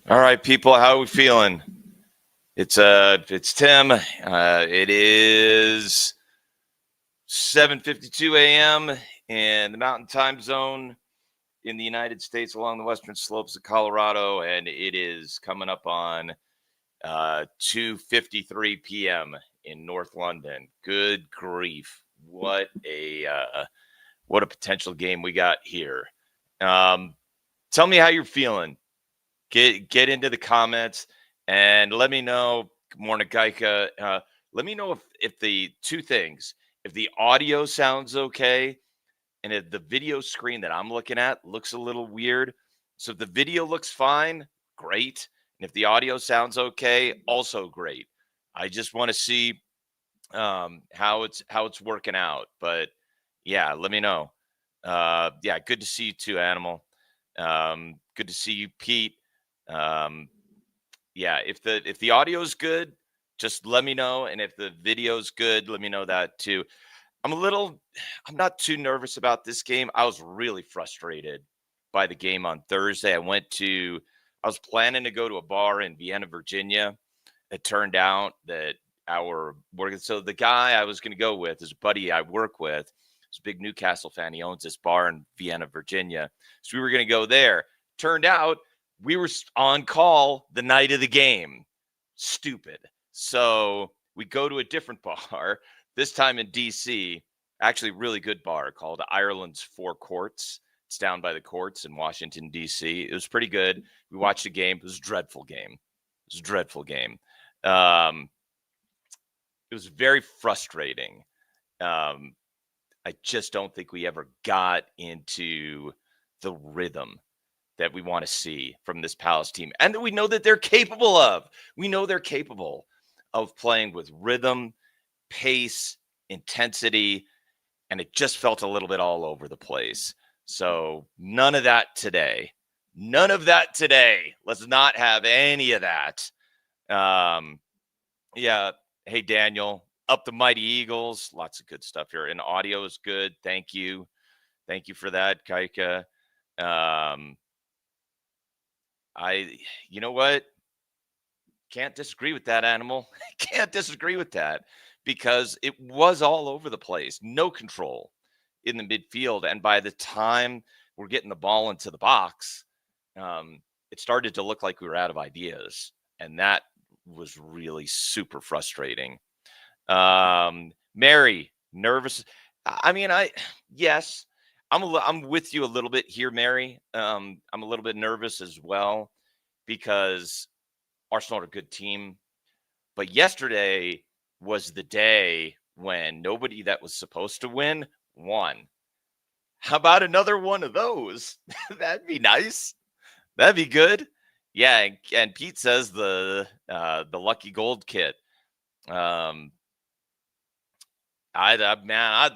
All right, people, how are we feeling? It's Tim. It is 7:52 a.m. in the Mountain Time Zone in the United States along the western slopes of Colorado, and it is coming up on 2:53 p.m. in North London. Good grief! What a potential game we got here. Um, Tell me how you're feeling. Get into the comments and let me know. Good morning, Geika. Let me know if the two things, if the audio sounds okay, and if the video screen that I'm looking at looks a little weird. So if the video looks fine, great. And if the audio sounds okay, also great. I just want to see how it's working out. But yeah, let me know. Yeah, good to see you too, Animal. Good to see you, Pete. Um, yeah, if the audio is good, just let me know, and if the video's good, let me know that too. I'm a little, I'm not too nervous about this game. I was really frustrated by the game on Thursday. I was planning to go to a bar in Vienna, Virginia. It turned out that so the guy I was going to go with is a buddy I work with. He's a big Newcastle fan. He owns this bar in Vienna, Virginia. So we were going to go there. Turned out we were on call the night of the game. Stupid. So we go to a different bar, this time in DC, actually really good bar called Ireland's Four Courts. It's down by the courts in Washington, D.C. It was pretty good. We watched a game. It was a dreadful game. It was a dreadful game. It was very frustrating. I just don't think we ever got into the rhythm that we want to see from this Palace team, and that we know that they're capable of. We know they're capable of playing with rhythm, pace, intensity, and it just felt a little bit all over the place. So none of that today. None of that today. Let's not have any of that. Yeah. Hey, Daniel, up the mighty Eagles. Lots of good stuff here. And audio is good. Thank you. Thank you for that, Kaika. Um, you know what? Can't disagree with that, Animal. Can't disagree with that because it was all over the place. No control in the midfield. And by the time we're getting the ball into the box, it started to look like we were out of ideas. And that was really super frustrating. Mary, nervous. I mean, yes, I'm with you a little bit here, Mary. I'm a little bit nervous as well because Arsenal are a good team. But yesterday was the day when nobody that was supposed to win won. How about another one of those? That'd be nice. That'd be good. Yeah, and Pete says the lucky gold kit. I'd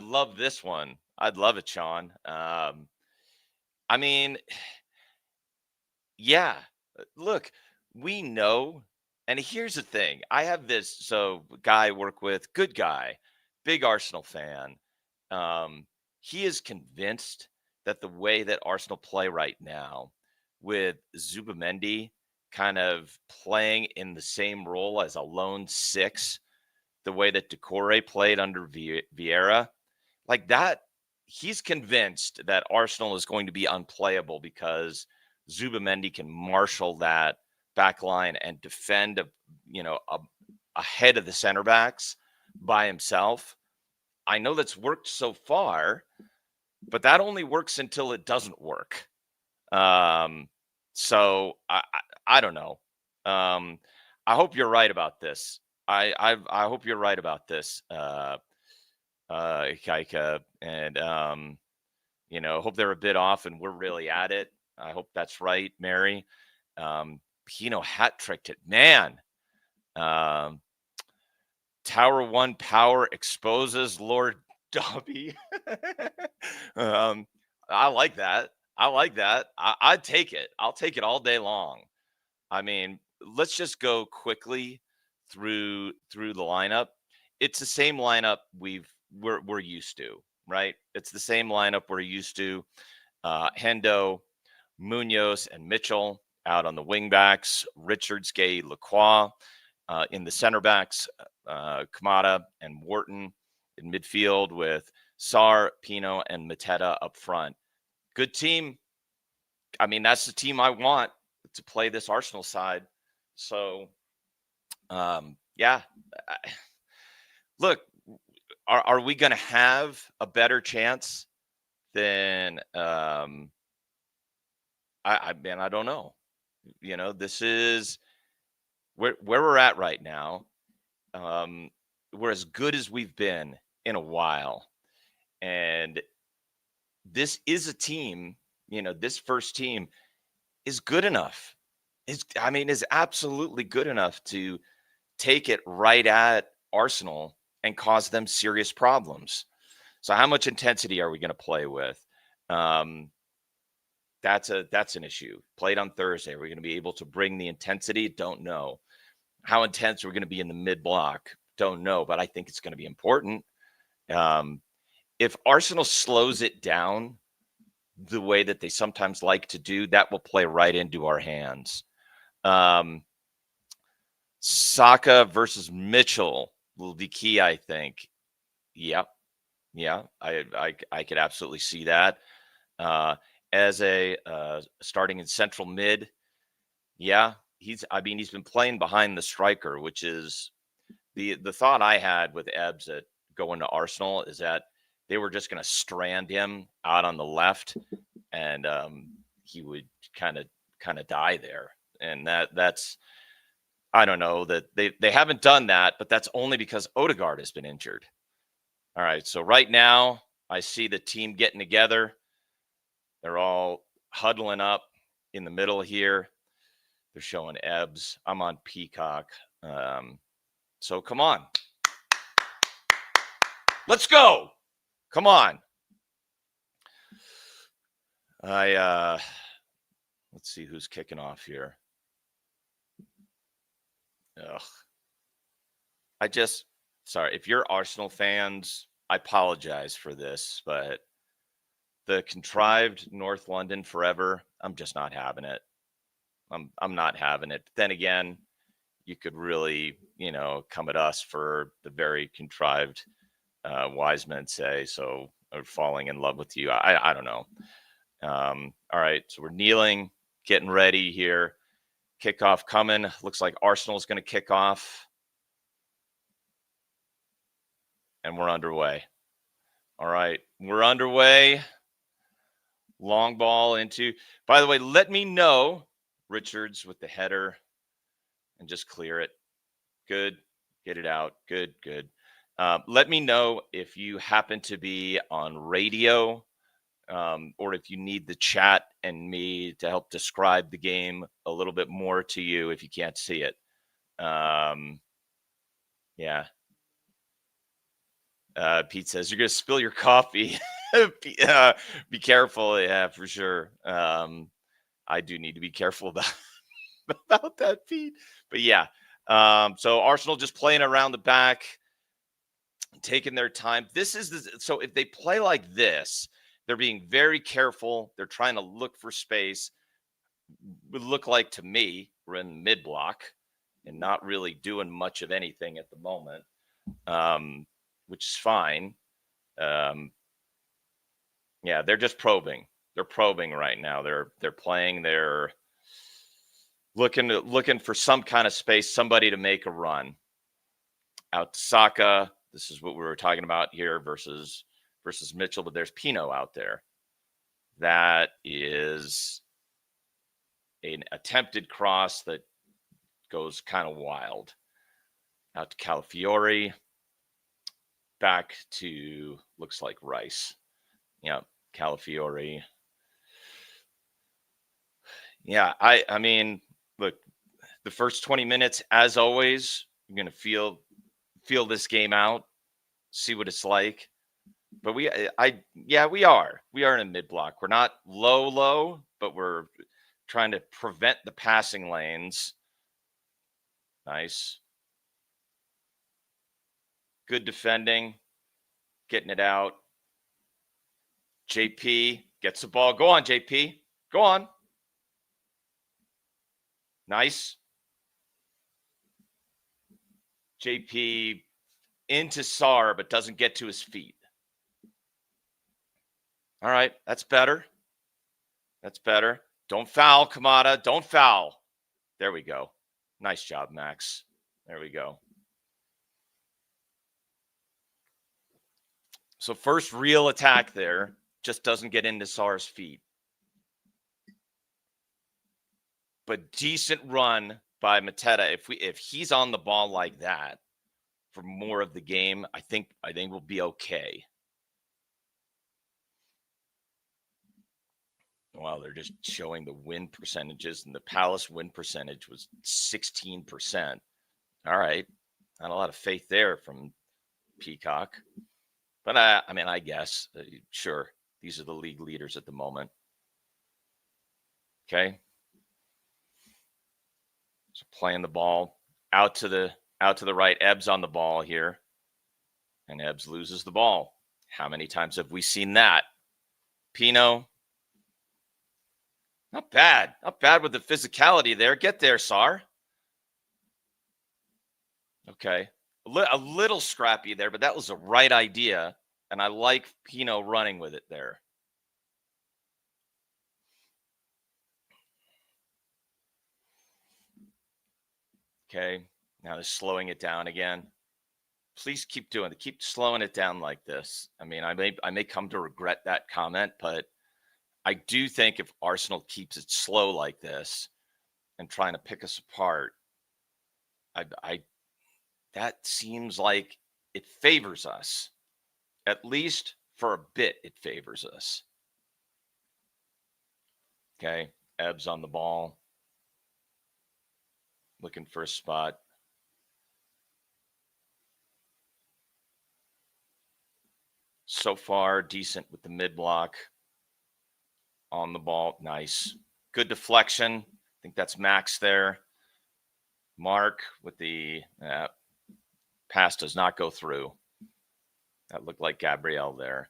love this one. I'd love it, Sean. I mean, yeah. Look, we know, and here's the thing. I have this guy I work with, good guy, big Arsenal fan. He is convinced that the way that Arsenal play right now, with Zubamendi kind of playing in the same role as a lone six, the way that Decore played under Vieira, like that, he's convinced that Arsenal is going to be unplayable because Zubamendi can marshal that back line and defend ahead of the center backs by himself. I know that's worked so far, but that only works until it doesn't work. So I don't know. I hope you're right about this. I hope you're right about this, Kaika, and hope they're a bit off and we're really at it. I hope that's right, Mary. Pino hat tricked it, man. Tower One Power exposes Lord Dobby. I like that. I like that. I'd take it. I'll take it all day long. I mean, let's just go quickly through the lineup. It's the same lineup we're used to, right? It's the same lineup we're used to. Hendo, Munoz, and Mitchell out on the wing backs, Richards, Gay, Lacroix. In the center backs, Kamada and Wharton. In midfield with Sarr, Pino, and Mateta up front. Good team. I mean, that's the team I want to play this Arsenal side. So, yeah. Look, are we going to have a better chance than I don't know. You know, this is where we're at right now. We're as good as we've been in a while. And this is a team, you know, this first team is good enough. Is absolutely good enough to take it right at Arsenal and cause them serious problems. So how much intensity are we going to play with? That's an issue. Played on Thursday. We're going to be able to bring the intensity. Don't know how intense we're going to be in the mid block. Don't know, but I think it's going to be important. If Arsenal slows it down the way that they sometimes like to do, that will play right into our hands. Saka versus Mitchell will be key, I think. Yep. Yeah, I could absolutely see that. As a starting in central mid, yeah, he's been playing behind the striker, which is the thought I had with Ebbs at going to Arsenal is that they were just going to strand him out on the left, and he would kind of die there. And that's I don't know that they haven't done that, but that's only because Odegaard has been injured. All right, so right now I see the team getting together. They're all huddling up in the middle here. They're showing Ebbs. I'm on Peacock. So come on. Let's go. Come on. Let's see who's kicking off here. Ugh. Sorry, if you're Arsenal fans, I apologize for this, but the contrived North London forever, I'm just not having it. I'm not having it. But then again, you could really, come at us for the very contrived wise men say, so or falling in love with you. I don't know. All right, so we're kneeling, getting ready here. Kickoff coming. Looks like Arsenal's going to kick off. And we're underway. All right, we're underway. Long ball into, by the way, let me know, Richards with the header, and just clear it. Good. Get it out. Good. Let me know if you happen to be on radio or if you need the chat and me to help describe the game a little bit more to you if you can't see it. Yeah. Pete says, you're going to spill your coffee. Be careful. Yeah, for sure. I do need to be careful about that, Pete. But yeah. So Arsenal just playing around the back, taking their time. So if they play like this, they're being very careful. They're trying to look for space. Would look like to me we're in mid block and not really doing much of anything at the moment, which is fine. Yeah, they're just probing. They're probing right now. They're playing. They're looking for some kind of space, somebody to make a run. Out to Saka. This is what we were talking about here versus Mitchell, but there's Pino out there. That is an attempted cross that goes kind of wild. Out to Calafiori. Back to, looks like Rice. Yeah, Calafiori. Yeah, I mean, look, the first 20 minutes, as always, I'm going to feel this game out, see what it's like. But we are in a mid block. We're not low, but we're trying to prevent the passing lanes. Nice. Good defending, getting it out. JP gets the ball. Go on, JP. Go on. Nice. JP into Sar, but doesn't get to his feet. All right, that's better. That's better. Don't foul, Kamada. Don't foul. There we go. Nice job, Max. There we go. So first real attack there, just doesn't get into Sar's feet. But decent run by Mateta. If he's on the ball like that for more of the game, I think we'll be okay. Wow, they're just showing the win percentages, and the Palace win percentage was 16%. All right, not a lot of faith there from Peacock, but I mean, I guess sure, these are the league leaders at the moment. Okay, so playing the ball out to the right. Ebbs on the ball here, and Ebbs loses the ball. How many times have we seen that? Pino. Not bad. Not bad with the physicality there. Get there, Sar. Okay. A little scrappy there, but that was the right idea. And I like Pino running with it there. Okay. Now they're slowing it down again. Please keep doing it. Keep slowing it down like this. I mean, I may come to regret that comment, but I do think if Arsenal keeps it slow like this and trying to pick us apart, that seems like it favors us. At least for a bit, it favors us. Okay, Ebbs on the ball, looking for a spot. So far, decent with the mid block. On the ball, nice. Good deflection. I think that's Max there. Mark with the pass does not go through. That looked like Gabriel there.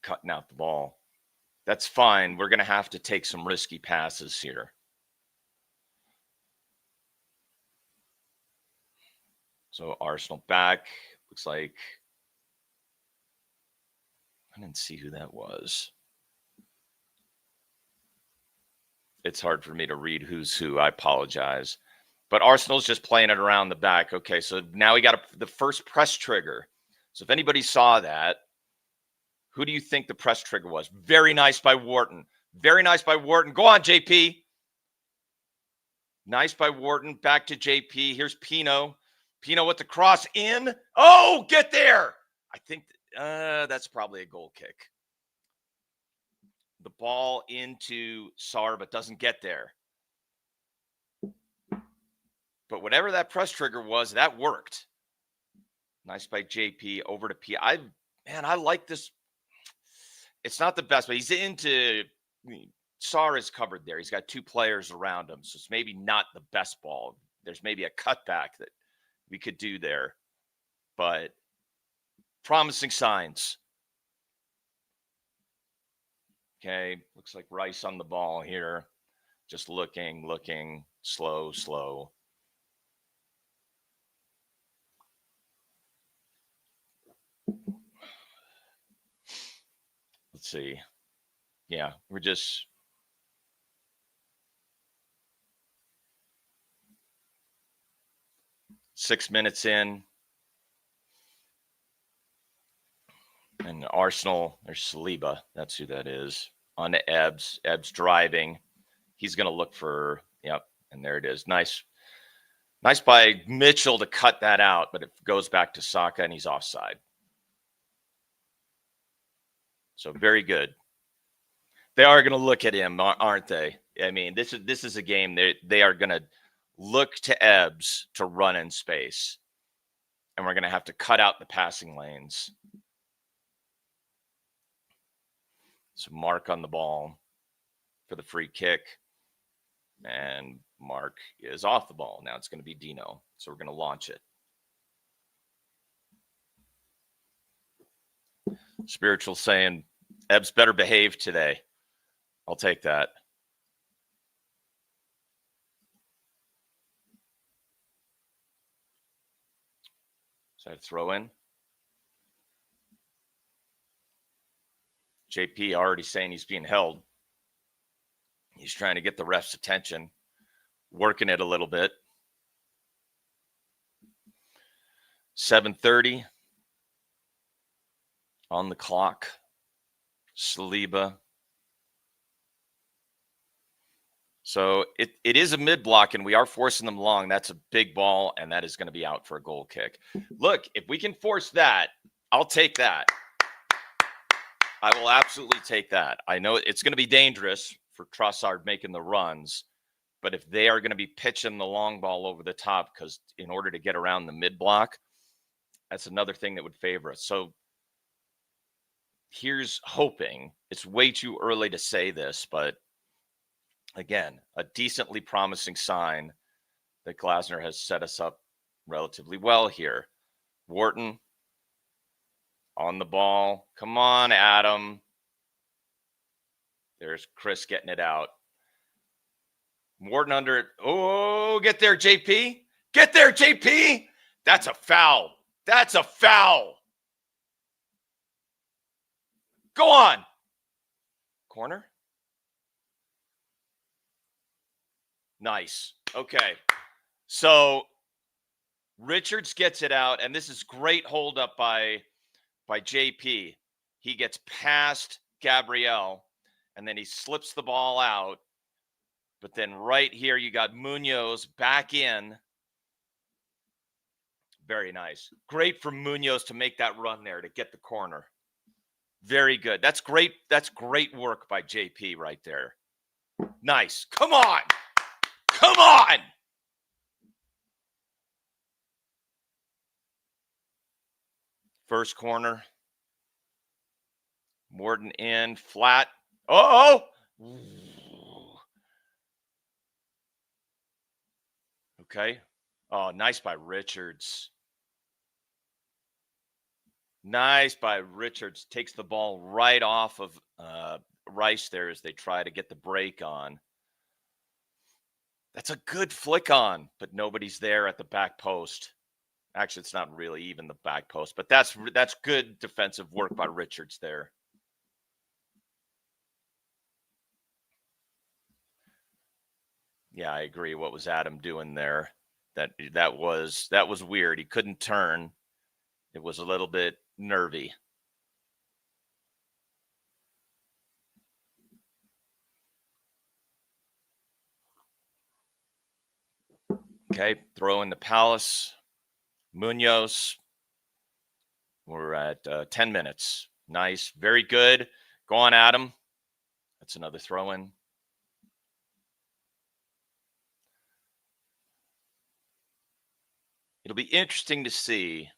Cutting out the ball. That's fine. We're going to have to take some risky passes here. So Arsenal back. Looks like I didn't see who that was. It's hard for me to read who's who. I apologize. But Arsenal's just playing it around the back. Okay, so now we got the first press trigger. So if anybody saw that, who do you think the press trigger was? Very nice by Wharton. Very nice by Wharton. Go on, JP. Nice by Wharton. Back to JP. Here's Pino. Pino with the cross in. Oh, get there. I think that's probably a goal kick. The ball into Sar, but doesn't get there. But whatever that press trigger was, that worked. Nice by JP over to P. I like this. It's not the best, but he's into Sar is covered there. He's got two players around him, so it's maybe not the best ball. There's maybe a cutback that we could do there, but promising signs. Okay, looks like Rice on the ball here. Just looking, slow. Let's see. Yeah, we're just six minutes in. And Arsenal, there's Saliba. That's who that is. On to Ebbs. Ebbs driving. He's going to look for, yep, and there it is. Nice by Mitchell to cut that out, but it goes back to Saka, and he's offside. So very good. They are going to look at him, aren't they? I mean, this is a game they are going to look to Ebbs to run in space, and we're going to have to cut out the passing lanes. So Mark on the ball for the free kick, and Mark is off the ball. Now it's going to be Dino, so we're going to launch it. Spiritual saying, Ebbs better behave today. I'll take that. that throw in? JP already saying he's being held. He's trying to get the ref's attention, working it a little bit. 7:30 on the clock. Saliba. So it is a mid block, and we are forcing them long. That's a big ball, and that is going to be out for a goal kick. Look, if we can force that, I'll take that. I will absolutely take that. I know it's going to be dangerous for Trossard making the runs, but if they are going to be pitching the long ball over the top, because in order to get around the mid block, that's another thing that would favor us. So here's hoping. It's way too early to say this, but again, a decently promising sign that Glasner has set us up relatively well here. Wharton on the ball. Come on, Adam. There's Chris getting it out. Wharton under it. Oh, get there, JP. Get there, JP. That's a foul. That's a foul. Go on. Corner. Nice. Okay. So Richards gets it out, and this is great hold up by JP. He gets past Gabriel, and then he slips the ball out. But then right here, you got Munoz back in. Very nice. Great for Munoz to make that run there to get the corner. Very good. That's great. That's great work by JP right there. Nice. Come on. Come on. First corner. Morton in. Flat. Oh. Okay. Oh, nice by Richards. Nice by Richards. Takes the ball right off of Rice there as they try to get the break on. That's a good flick on, but nobody's there at the back post. Actually, it's not really even the back post, but that's good defensive work by Richards there. Yeah, I agree. What was Adam doing there? That was weird. He couldn't turn. It was a little bit nervy. Okay, throw in the Palace. Munoz. We're at 10 minutes. Nice. Very good. Go on, Adam. That's another throw in. It'll be interesting to see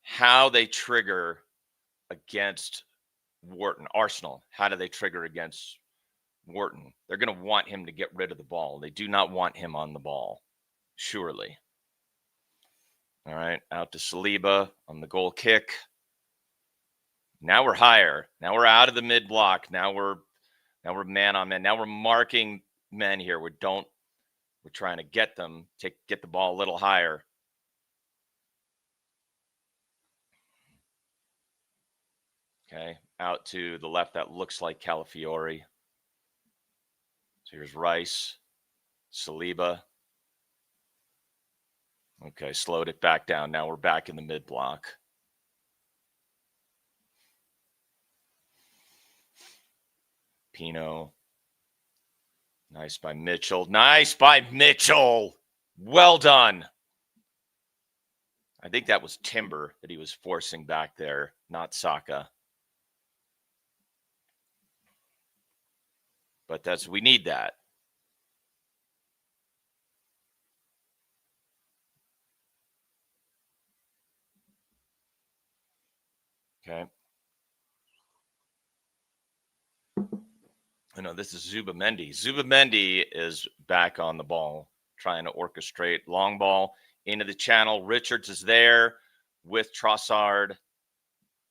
how they trigger against Wharton. Arsenal, how do they trigger against Wharton? They're going to want him to get rid of the ball. They do not want him on the ball, surely. All right, out to Saliba on the goal kick. Now we're higher. Now we're out of the mid block. Now we're man on man. Now we're marking men here. We're trying to get them to get the ball a little higher. Okay, out to the left. That looks like Calafiori. So here's Rice, Saliba. Okay, slowed it back down. Now we're back in the mid block. Pino. Nice by Mitchell. Nice by Mitchell. Well done. I think that was Timber that he was forcing back there, not Saka. But we need that. Okay. I know this is Zubamendi. Zubamendi is back on the ball, trying to orchestrate long ball into the channel. Richards is there with Trossard,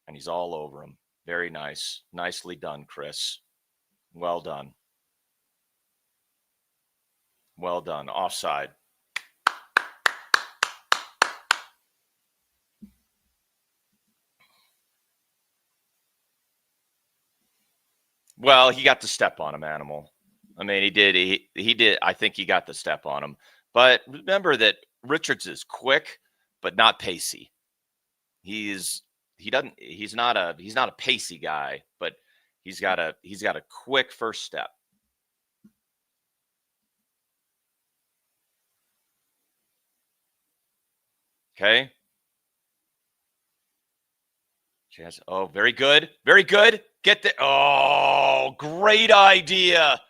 and he's all over him. Very nice. Nicely done, Chris. Well done. Well done. Offside. Well, he got the step on him, Animal. I mean, he did. He did. I think he got the step on him. But remember that Richards is quick, but not pacey. He's he doesn't. He's not a pacey guy, but he's got a quick first step. Okay. Yes. Oh, very good. Very good. Get the. Oh, great idea.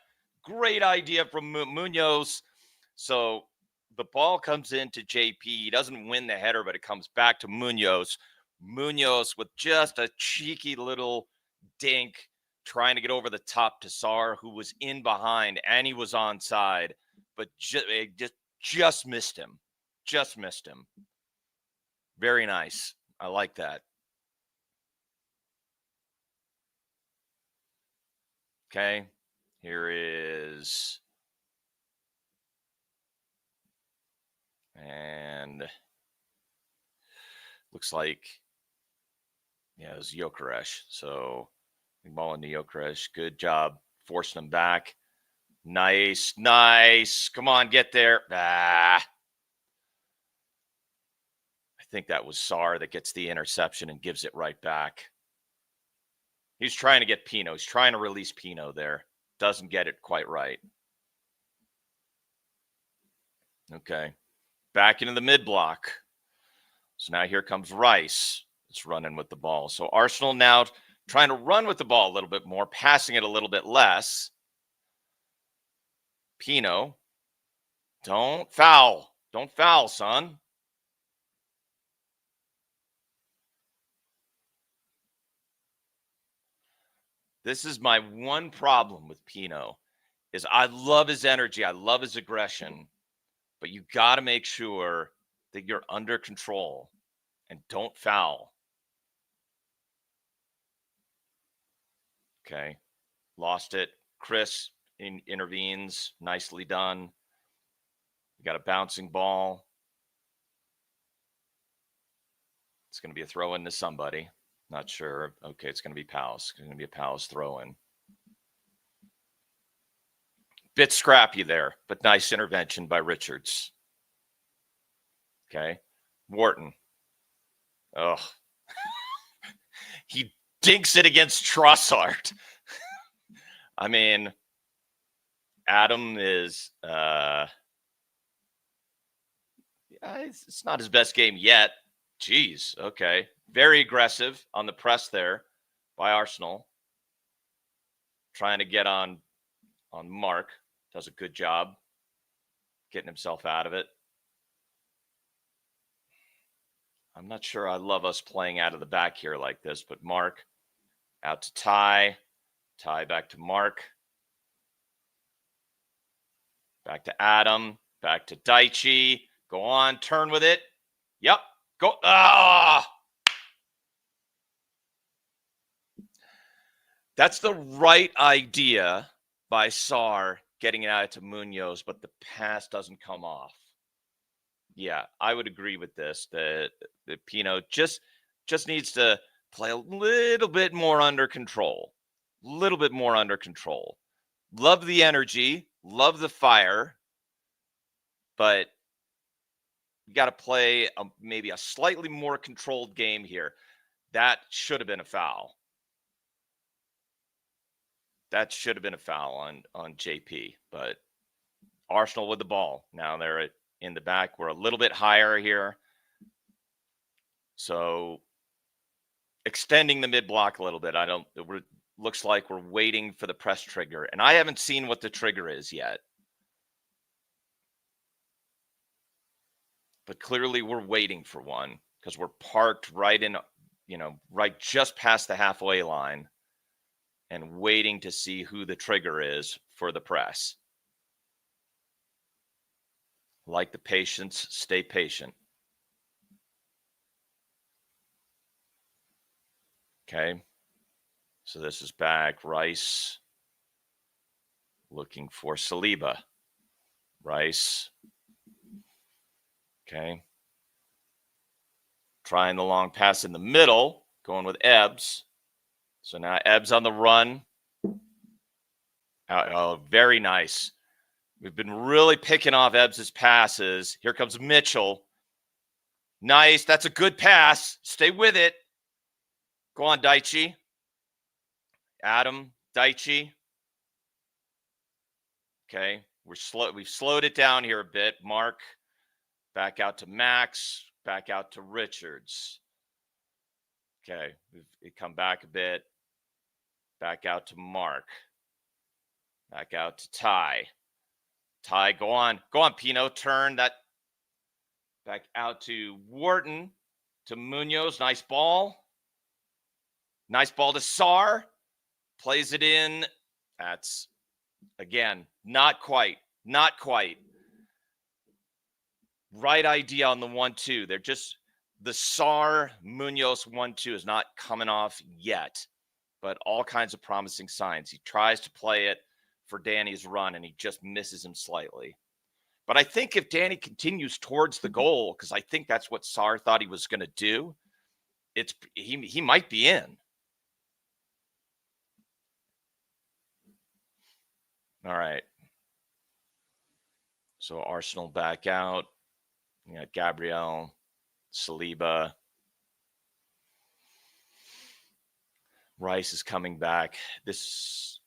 Great idea from Munoz. So the ball comes into JP. He doesn't win the header, but it comes back to Munoz. Munoz with just a cheeky little dink trying to get over the top to Sar, who was in behind and he was onside, but just missed him. Just missed him. Very nice. I like that. Okay. Here is. And looks like, yeah, it was Gyökeres. So ball into Gyökeres. Good job forcing him back. Nice, nice. Come on, get there. I think that was Sar that gets the interception and gives it right back. He's trying to get Pino. He's trying to release Pino there. Doesn't get it quite right. Okay. Back into the mid block. So now here comes Rice. It's running with the ball. So Arsenal now trying to run with the ball a little bit more, passing it a little bit less. Pino. Don't foul. Don't foul, son. This is my one problem with Pino is I love his energy. I love his aggression, but you got to make sure that you're under control and don't foul. Okay. Lost it. Chris intervenes. Nicely done. You got a bouncing ball. It's going to be a throw in to somebody. Not sure. Okay, it's going to be Pals. It's going to be a Pals throw in. Bit scrappy there, but nice intervention by Richards. Okay. Wharton. Oh. He dinks it against Trossard. I mean, Adam is it's not his best game yet. Jeez. Okay. Very aggressive on the press there by Arsenal. Trying to get on Mark. Does a good job getting himself out of it. I'm not sure I love us playing out of the back here like this, but Mark out to Ty. Ty back to Mark. Back to Adam. Back to Daichi. Go on. Turn with it. Yep. Go. Ah! That's the right idea by Sar getting it out to Munoz, but the pass doesn't come off. Yeah, I would agree with this. That Pino just needs to play a little bit more under control. Little bit more under control. Love the energy, love the fire, but you got to play maybe a slightly more controlled game here. That should have been a foul. That should have been a foul on JP, but Arsenal with the ball. Now they're in the back. We're a little bit higher here. So extending the mid block a little bit. Looks like we're waiting for the press trigger, and I haven't seen what the trigger is yet. But clearly we're waiting for one because we're parked right in, right just past the halfway line and waiting to see who the trigger is for the press. Like the patience, stay patient. Okay. So this is back. Rice looking for Saliba. Rice. Okay. Trying the long pass in the middle, going with Ebbs. So now Ebbs on the run. Oh, very nice. We've been really picking off Ebbs' passes. Here comes Mitchell. Nice. That's a good pass. Stay with it. Go on, Daichi. Adam, Daichi. Okay. We've slowed it down here a bit. Mark, back out to Max, back out to Richards. Okay. We've come back a bit. Back out to Mark. Back out to Ty. Ty, go on. Go on, Pino. Turn that back out to Wharton, to Munoz. Nice ball. Nice ball to Sar. Plays it in. That's, again, not quite. Not quite. Right idea on the 1-2. They're just, the Sar Munoz 1-2 is not coming off yet, but all kinds of promising signs. He tries to play it for Danny's run, and he just misses him slightly. But I think if Danny continues towards the goal, because I think that's what Sar thought he was going to do, he might be in. All right. So Arsenal back out. You got Gabriel, Saliba. Rice is coming back. Is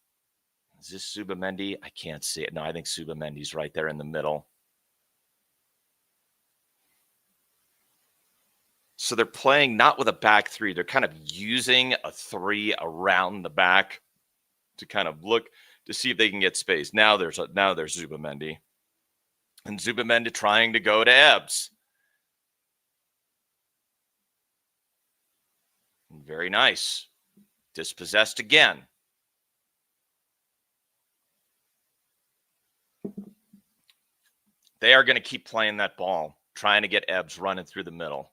this Subamendi? I can't see it. No, I think Subamendi's right there in the middle. So they're playing not with a back three. They're kind of using a three around the back to kind of look to see if they can get space. Now there's Subamendi. And Subamendi trying to go to Ebbs. Very nice. Dispossessed again. They are going to keep playing that ball, trying to get Ebbs running through the middle.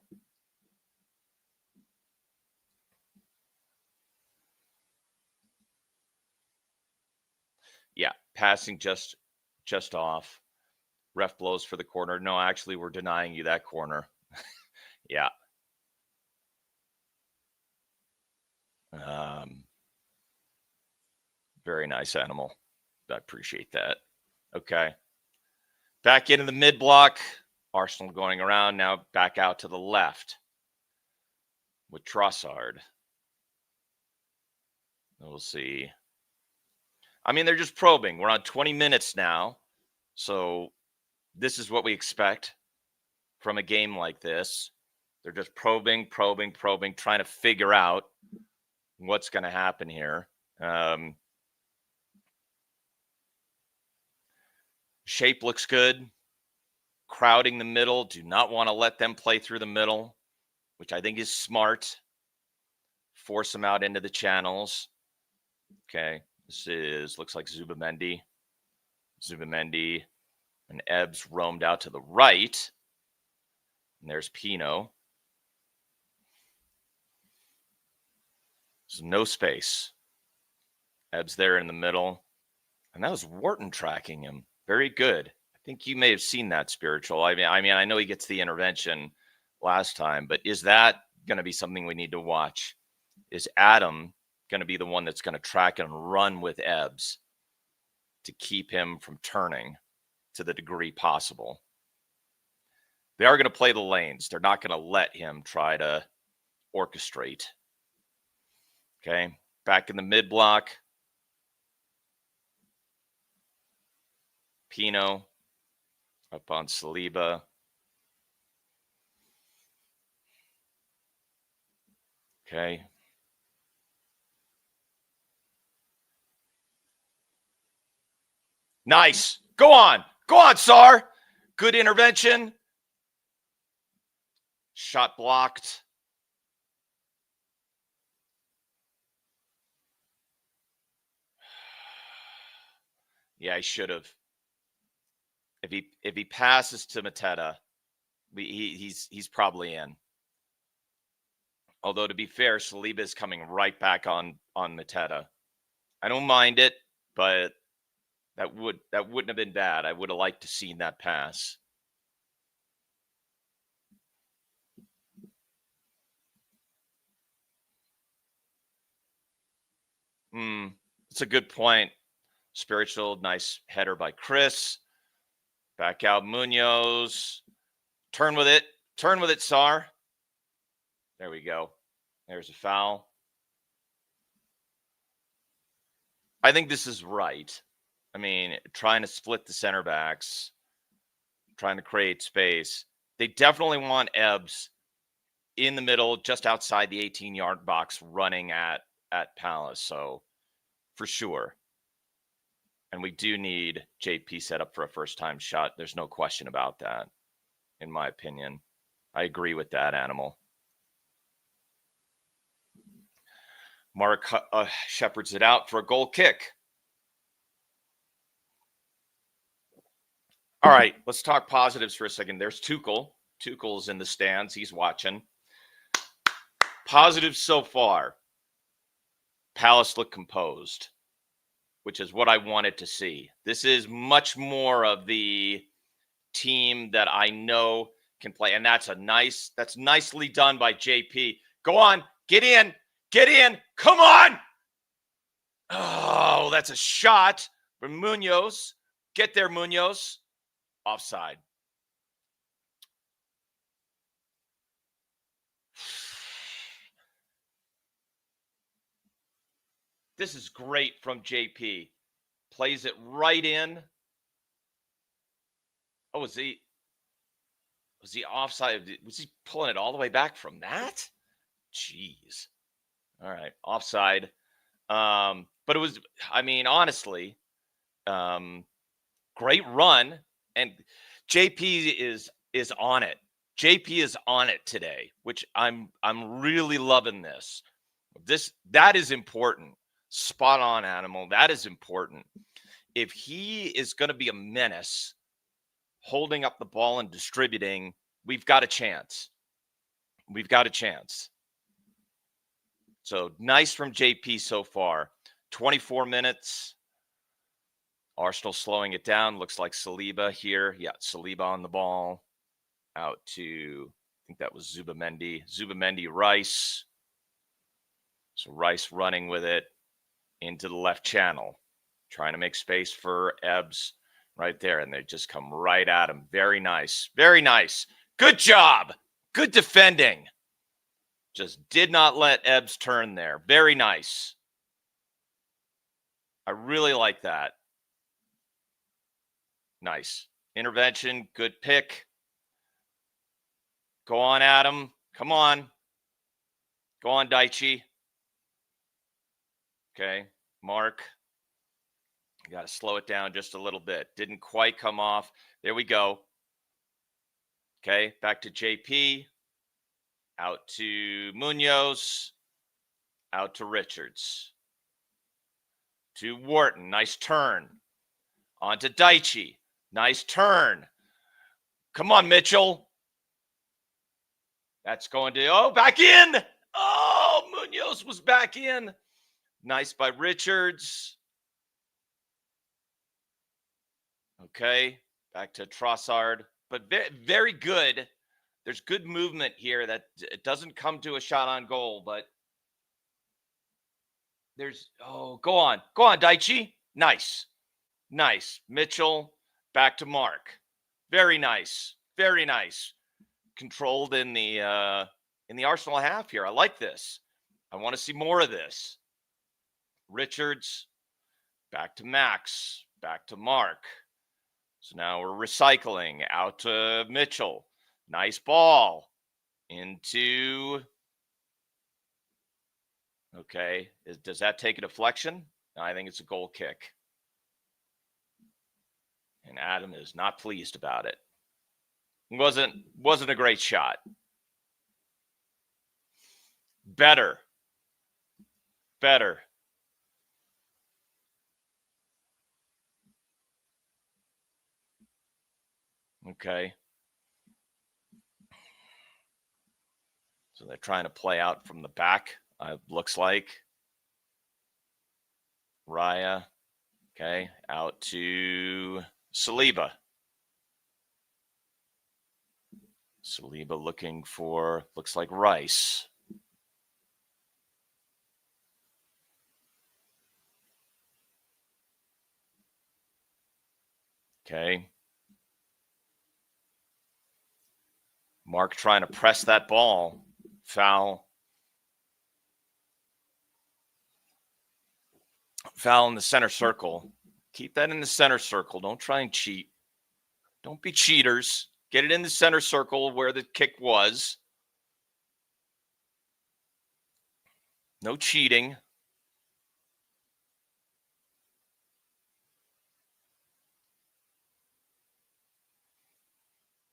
Yeah, passing just off. Ref blows for the corner. No, actually, we're denying you that corner. Yeah. Very nice, Animal. I appreciate that. Okay. Back into the mid block. Arsenal going around now, back out to the left with Trossard. We'll see. I mean, they're just probing. We're on 20 minutes now. So this is what we expect from a game like this. They're just probing, trying to figure out what's going to happen here. Shape looks good. Crowding the middle. Do not want to let them play through the middle, which I think is smart. Force them out into the channels. Okay. This looks like Subamendi. And Ebbs roamed out to the right. And there's Pino. There's no space. Ebbs there in the middle. And that was Wharton tracking him. Very good. I think you may have seen that, Spiritual. I mean, I know he gets the intervention last time, but is that going to be something we need to watch? Is Adam going to be the one that's going to track and run with Ebbs to keep him from turning to the degree possible? They are going to play the lanes. They're not going to let him try to orchestrate. Okay, back in the mid block. Pino up on Saliba. Okay. Nice. Go on. Go on, Sar. Good intervention. Shot blocked. Yeah, I should have. If he passes to Mateta, he's probably in. Although to be fair, Saliba is coming right back on Mateta. I don't mind it, but that wouldn't have been bad. I would have liked to seen that pass. It's a good point. Spiritual, nice header by Chris. Back out Munoz. Turn with it. Turn with it, Sar. There we go. There's a foul. I think this is right. I mean, trying to split the center backs, trying to create space. They definitely want Ebbs in the middle, just outside the 18-yard box, running at Palace. So, for sure. And we do need JP set up for a first-time shot. There's no question about that, in my opinion. I agree with that, Animal. Mark shepherds it out for a goal kick. All right, let's talk positives for a second. There's Tuchel. Tuchel's in the stands. He's watching. Positives so far. Palace look composed, which is what I wanted to see. This is much more of the team that I know can play, and that's nicely done by JP. Go on, get in, come on! Oh, that's a shot from Munoz. Get there, Munoz. Offside. This is great from JP. Plays it right in. Oh, was he offside? Was he pulling it all the way back from that? Jeez. All right, offside. But it was, I mean, honestly, great run, and JP is on it. JP is on it today, which I'm really loving this. That is important. Spot on, Animal. That is important. If he is going to be a menace, holding up the ball and distributing, we've got a chance. We've got a chance. So nice from JP so far. 24 minutes. Arsenal slowing it down. Looks like Saliba here. Yeah, Saliba on the ball. Out to, I think that was Zubamendi. Zubamendi, Rice. So Rice running with it into the left channel. Trying to make space for Ebbs right there. And they just come right at him. Very nice. Very nice. Good job. Good defending. Just did not let Ebbs turn there. Very nice. I really like that. Nice. Intervention. Good pick. Go on, Adam. Come on. Go on, Daichi. Okay. Mark. You got to slow it down just a little bit. Didn't quite come off. There we go. Okay. Back to JP. Out to Munoz. Out to Richards. To Wharton. Nice turn. On to Daichi. Nice turn. Come on, Mitchell. That's going to, back in. Oh, Munoz was back in. Nice by Richards. Okay, back to Trossard. But very, very good. There's good movement here that it doesn't come to a shot on goal, but there's, go on, Daichi. Nice. Mitchell, back to Mark. Very nice. Controlled in the Arsenal half here. I like this. I want to see more of this. Richards, back to Max, back to Mark. So now we're recycling out to Mitchell. Nice ball into. Okay, does that take a deflection? No, I think it's a goal kick. And Adam is not pleased about it. Wasn't a great shot. Better. Okay. So they're trying to play out from the back, looks like. Raya. Okay. Out to Saliba. Saliba looking for, looks like Rice. Okay. Mark trying to press that ball. Foul. Foul in the center circle. Keep that in the center circle. Don't try and cheat. Don't be cheaters. Get it in the center circle where the kick was. No cheating.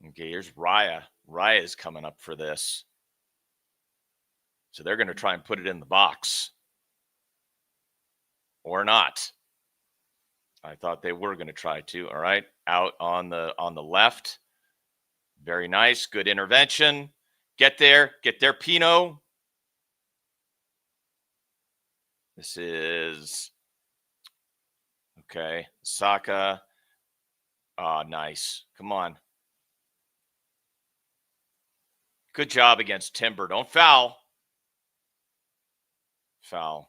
Okay, here's Raya. Raya is coming up for this. So they're going to try and put it in the box. Or not. I thought they were going to try to. All right. Out on the left. Very nice. Good intervention. Get there. Get there, Pino. This is okay. Saka. Ah, nice. Come on. Good job against Timber. Don't foul. Foul.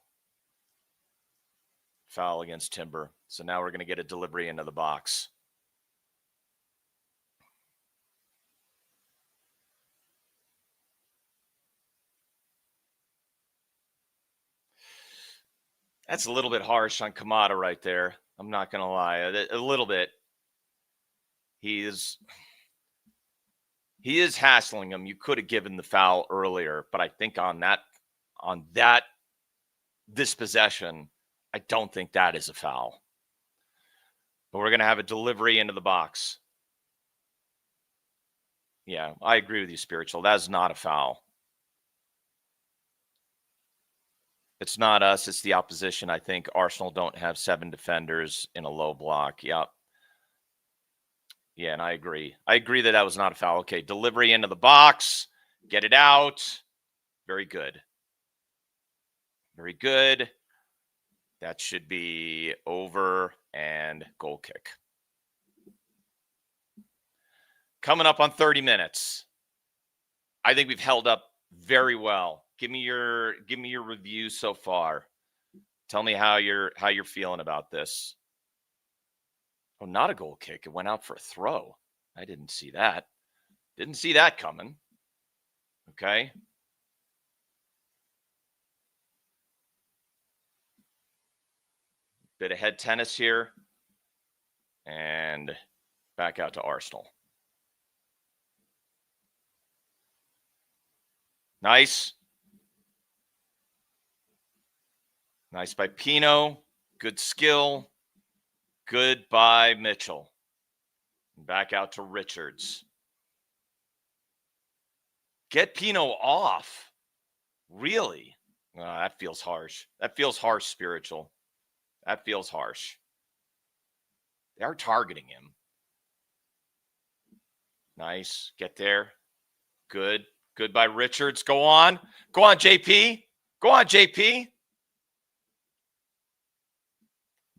Foul against Timber. So now we're going to get a delivery into the box. That's a little bit harsh on Kamada right there. I'm not going to lie. A little bit. He is hassling him. You could have given the foul earlier, but I think on this possession, I don't think that is a foul. But we're going to have a delivery into the box. Yeah, I agree with you, Spiritual. That is not a foul. It's not us. It's the opposition. I think Arsenal don't have 7 defenders in a low block. Yep. Yeah, and I agree. I agree that was not a foul. Okay, delivery into the box. Get it out. Very good. Very good. That should be over and goal kick. Coming up on 30 minutes. I think we've held up very well. Give me your review so far. Tell me how you're feeling about this. Oh, not a goal kick. It went out for a throw. I didn't see that. Didn't see that coming. Okay. Bit of head tennis here. And back out to Arsenal. Nice. Nice by Pino. Good skill. Good by Mitchell. Back out to Richards. Get Pino off. Really? That feels harsh. That feels harsh, Spiritual. That feels harsh. They are targeting him. Nice. Get there. Good. Good by Richards. Go on. Go on, JP. Go on, JP.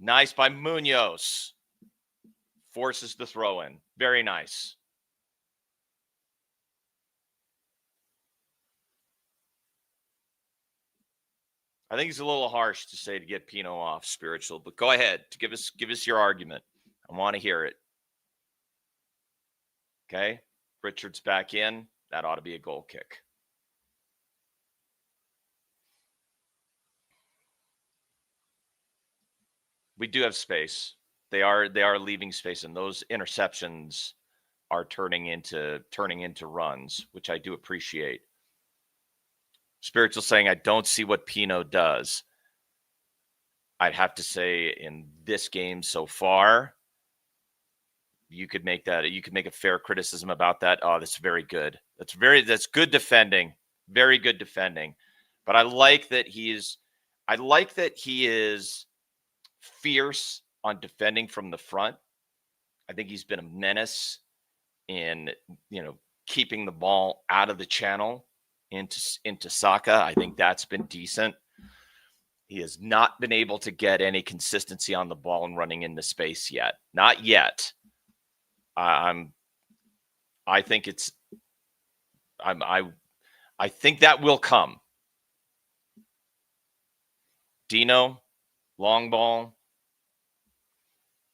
Nice by Munoz. Forces the throw in. Very nice. I think it's a little harsh to say to get Pino off, Spiritual, but go ahead to give us your argument. I want to hear it. Okay. Richards back in. That ought to be a goal kick. We do have space. They are leaving space, and those interceptions are turning into runs, which I do appreciate. Spiritual saying, I don't see what Pino does. I'd have to say in this game so far, you could make a fair criticism about that. Oh, that's very good. That's good defending. Very good defending. But I like that he is fierce on defending from the front. I think he's been a menace in, keeping the ball out of the channel into Saka. I think that's been decent. He has not been able to get any consistency on the ball and running into space yet. Not yet. I think that will come. Dino, long ball.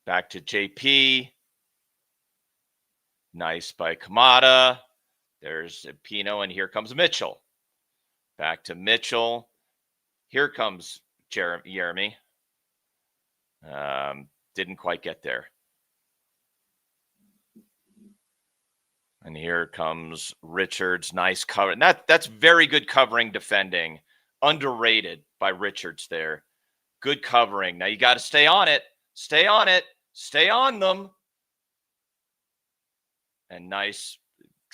Back to JP. Nice by Kamada. There's Pino, and here comes Mitchell. Back to Mitchell. Here comes Jeremy. Didn't quite get there. And here comes Richards. Nice cover. And that's very good covering defending. Underrated by Richards there. Good covering. Now you got to stay on it. Stay on it. Stay on them. And nice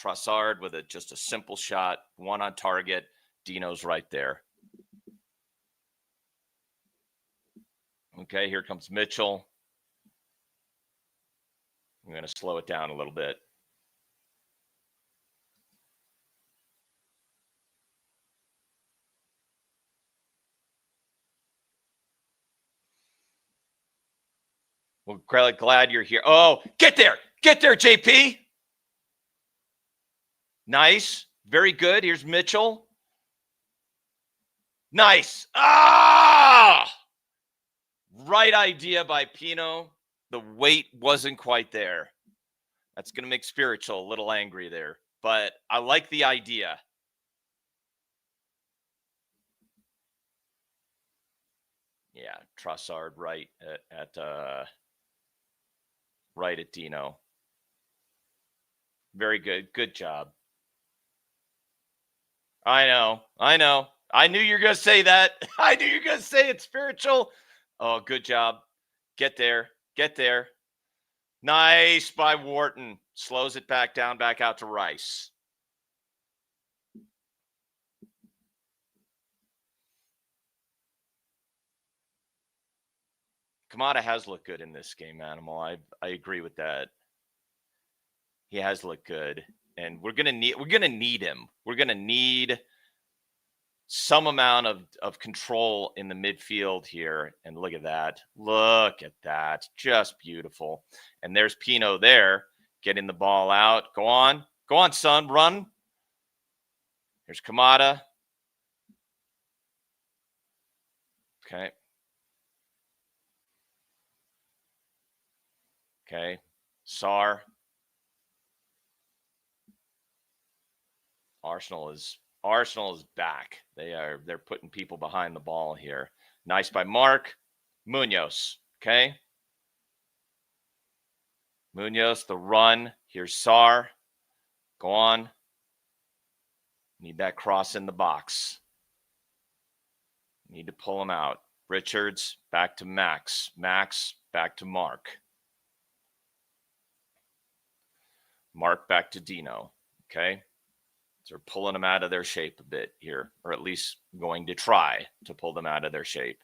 Trossard with just a simple shot. One on target. Dino's right there. Okay, here comes Mitchell. I'm going to slow it down a little bit. Well, glad you're here. Oh, get there. Get there, JP. Nice. Very good. Here's Mitchell. Nice. Ah! Right idea by Pino. The weight wasn't quite there. That's going to make Spiritual a little angry there. But I like the idea. Yeah, Trossard right at Dino. Very good. Good job. I know. I knew you were going to say that. I knew you were going to say it's Spiritual. Oh, good job. Get there. Nice by Wharton. Slows it back down, back out to Rice. Kamada has looked good in this game, Animal. I agree with that. He has looked good, and we're gonna need him. We're gonna need some amount of control in the midfield here. And look at that. Just beautiful. And there's Pino there getting the ball out. Go on, son, run. Here's Kamada. Okay. Sar. Arsenal is back. They're putting people behind the ball here. Nice by Mark. Munoz. Okay. Munoz, the run. Here's Sar. Go on. Need that cross in the box. Need to pull him out. Richards, back to Max. Max, back to Mark. Mark, back to Dino. Okay. So they're pulling them out of their shape a bit here, or at least going to try to pull them out of their shape.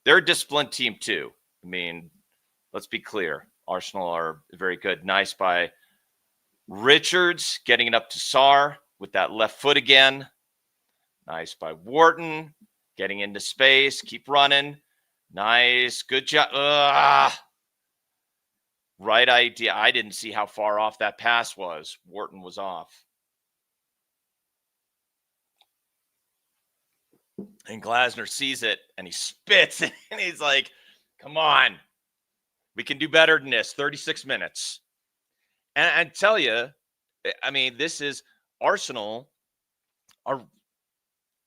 They're a disciplined team too. I mean, let's be clear. Arsenal are very good. Nice by Richards, getting it up to Sar with that left foot again. Nice by Wharton, getting into space. Keep running. Nice. Good job. Right idea. I didn't see how far off that pass was. Wharton was off. And Glasner sees it and he spits and he's like, come on. We can do better than this. 36 minutes. And I tell you, I mean, this is Arsenal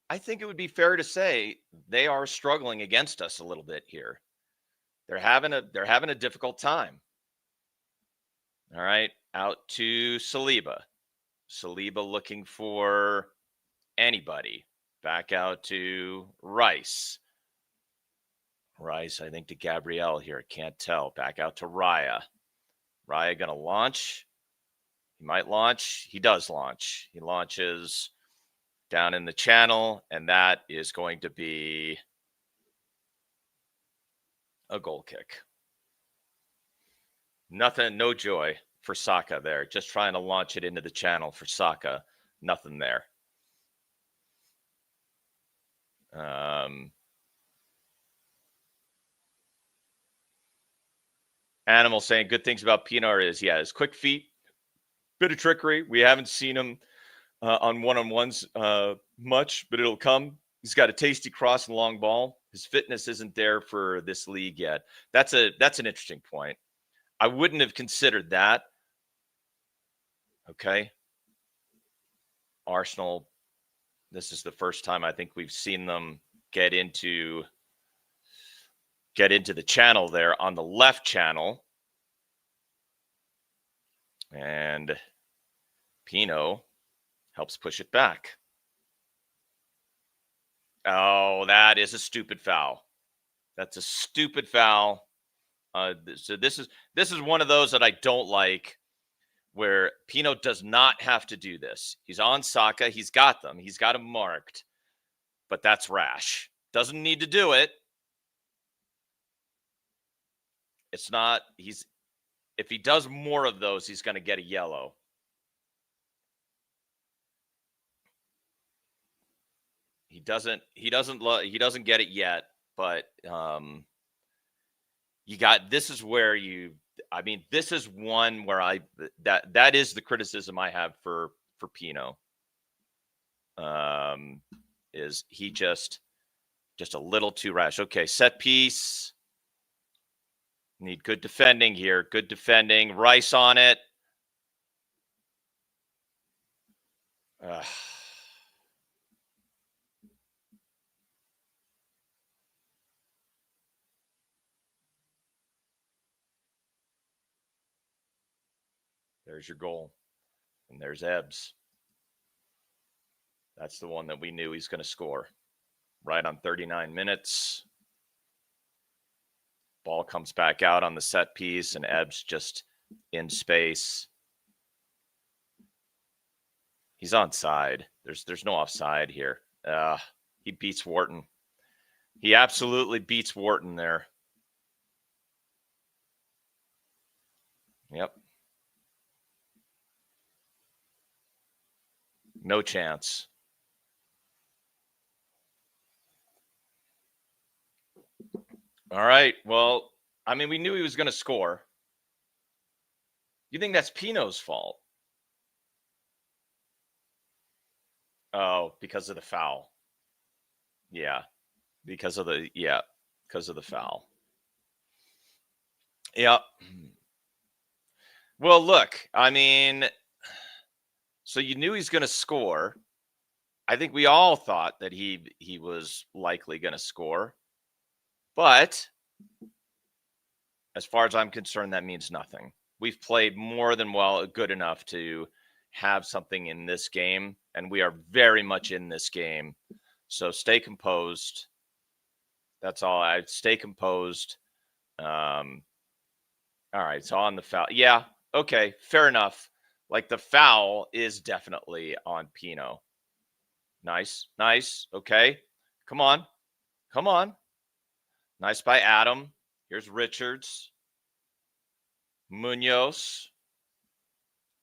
I think it would be fair to say they are struggling against us a little bit here. They're having a difficult time. All right, out to Saliba. Saliba looking for anybody. Back out to Rice. Rice, I think, to Gabrielle here. Can't tell. Back out to Raya. Raya going to launch. He might launch. He does launch. He launches down in the channel, and that is going to be a goal kick. Nothing, no joy for Saka there. Just trying to launch it into the channel for Saka. Nothing there. Animal saying good things about Pino is, yeah, his quick feet, bit of trickery. We haven't seen him on one-on-ones much, but it'll come. He's got a tasty cross and long ball. His fitness isn't there for this league yet. That's an interesting point. I wouldn't have considered that. Okay. Arsenal, this is the first time I think we've seen them get into the channel there on the left channel. And Pino helps push it back. Oh, that is a stupid foul. That's a stupid foul. So this is one of those that I don't like, where Pino does not have to do this. He's on Saka. He's got them. He's got him marked. But that's rash. Doesn't need to do it. It's not. If he does more of those, he's going to get a yellow. He doesn't get it yet, but this is where this is one where that is the criticism I have for Pino. Is he just a little too rash. Okay, set piece. Need good defending here. Good defending. Rice on it. There's your goal. And there's Ebbs. That's the one that we knew he's going to score. Right on 39 minutes. Ball comes back out on the set piece, and Ebbs just in space. He's onside. There's no offside here. He beats Wharton. He absolutely beats Wharton there. Yep. No chance. All right. Well, we knew he was going to score. You think that's Pino's fault? Oh, because of the foul. Yeah. Because of the foul. Yeah. Well, look, so you knew he's going to score. I think we all thought that he was likely going to score. But as far as I'm concerned, that means nothing. We've played more than good enough to have something in this game, and we are very much in this game. So stay composed. That's all. I'd stay composed. All right, so on the foul. Yeah, okay, fair enough. Like, the foul is definitely on Pino. Nice. Okay, come on. Nice by Adam. Here's Richards. Munoz.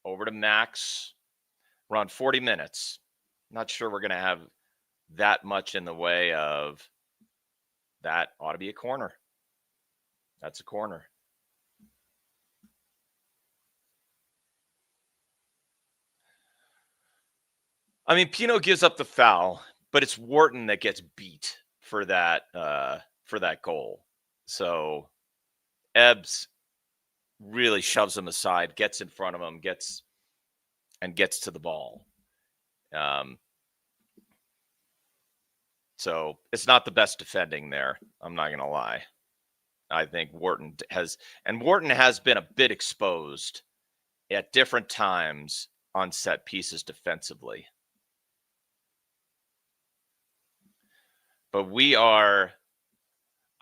Over to Max. We're on 40 minutes. Not sure we're going to have that much in the way of that. Ought to be a corner. That's a corner. Pino gives up the foul, but it's Wharton that gets beat for that goal. So Ebbs really shoves him aside, gets in front of him, gets to the ball. So it's not the best defending there. I'm not going to lie. I think Wharton has been a bit exposed at different times on set pieces defensively. But I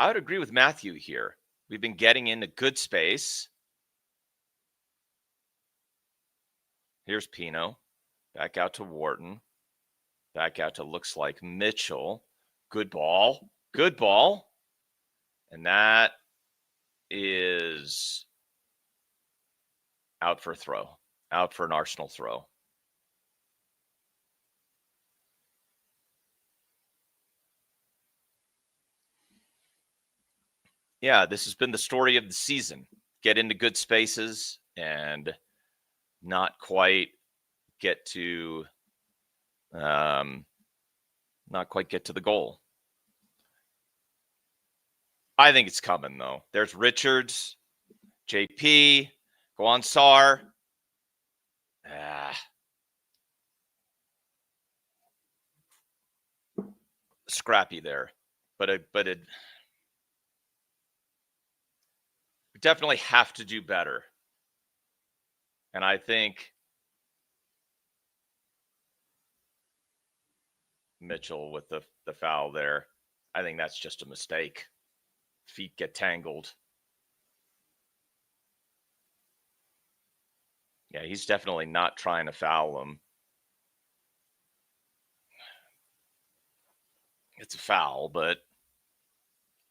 would agree with Matthew here. We've been getting into good space. Here's Pino. Back out to Wharton. Back out to looks like Mitchell. Good ball. And that is out for a throw. Out for an Arsenal throw. Yeah, this has been the story of the season. Get into good spaces and not quite get to the goal. I think it's coming, though. There's Richards, JP, go on Sar. Scrappy there, but it definitely have to do better. And I think Mitchell with the foul there, I think that's just a mistake. Feet get tangled. Yeah, he's definitely not trying to foul him. It's a foul, but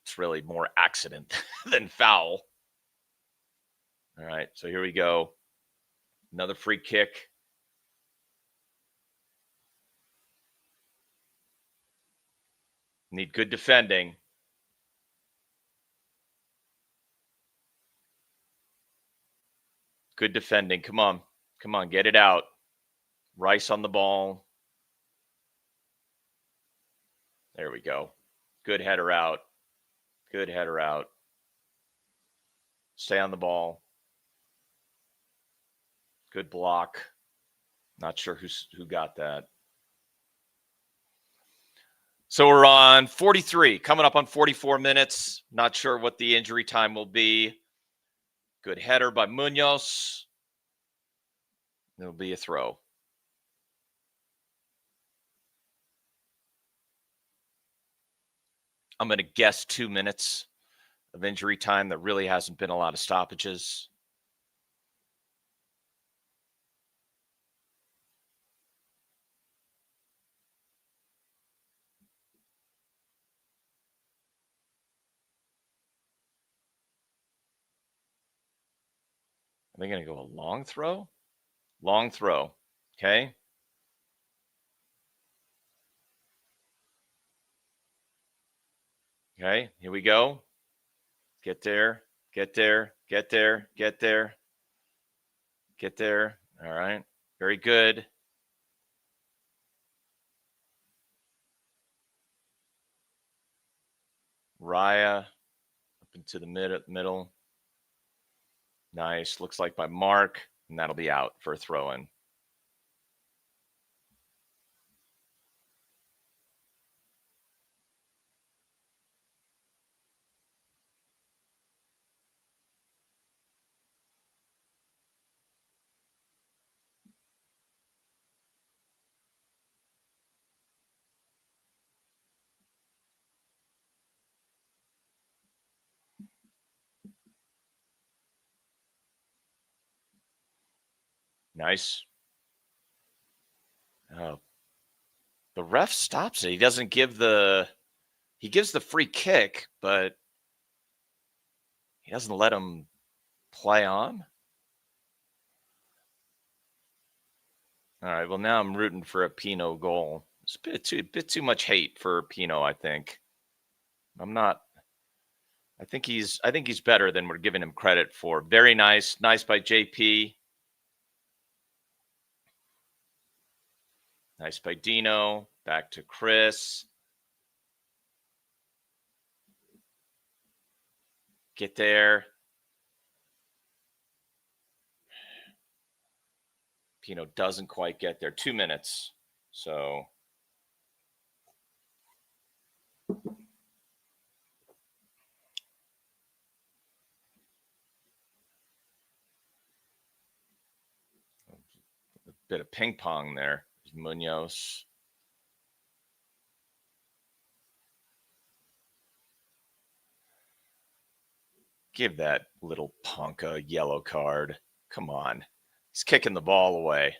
it's really more accident than foul. All right, so here we go. Another free kick. Need good defending. Good defending. Come on. Come on, get it out. Rice on the ball. There we go. Good header out. Good header out. Stay on the ball. Good block. Not sure who got that. So we're on 43, coming up on 44 minutes. Not sure what the injury time will be. Good header by Munoz. It'll be a throw. I'm going to guess 2 minutes of injury time. There really hasn't been a lot of stoppages. Are they going to go a long throw? Long throw. Okay. Okay, here we go. Get there, get there, get there, get there, get there. All right, very good. Raya up into the middle. Nice. Looks like by Mark, and that'll be out for a throw-in. Nice. Oh, the ref stops it. He doesn't give he gives the free kick, but he doesn't let him play on. All right. Well, now I'm rooting for a Pino goal. It's a bit too much hate for Pino, I think. I'm not. I think he's better than we're giving him credit for. Very nice. Nice by JP. Nice by Dino. Back to Chris. Get there. Pino doesn't quite get there. 2 minutes. So a bit of ping pong there. Munoz. Give that little punk a yellow card. Come on. He's kicking the ball away.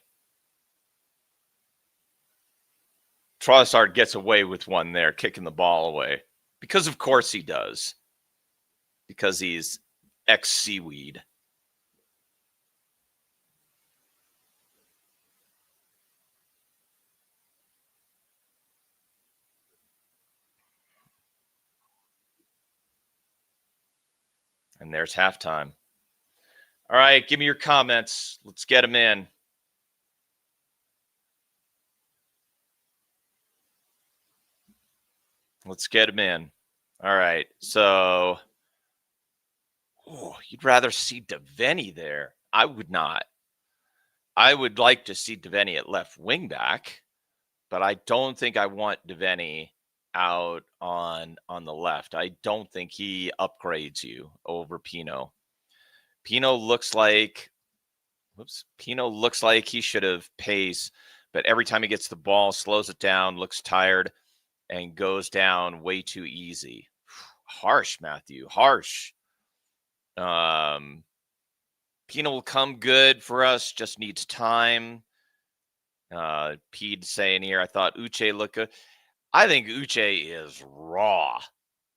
Trossard gets away with one there, kicking the ball away. Because of course he does. Because he's ex-seaweed. And there's halftime. All right, give me your comments. Let's get them in. Let's get them in. All right, so you'd rather see Devaney there. I would not. I would like to see Devaney at left wing back, but I don't think I want Devaney out on the left. I don't think he upgrades you over Pino. Pino looks like Pino looks like he should have pace, but every time he gets the ball, slows it down, looks tired, and goes down way too easy. Harsh, Matthew. Harsh. Um, Pino will come good for us, just needs time. Pete saying here, I thought Uche looked good. I think Uche is raw.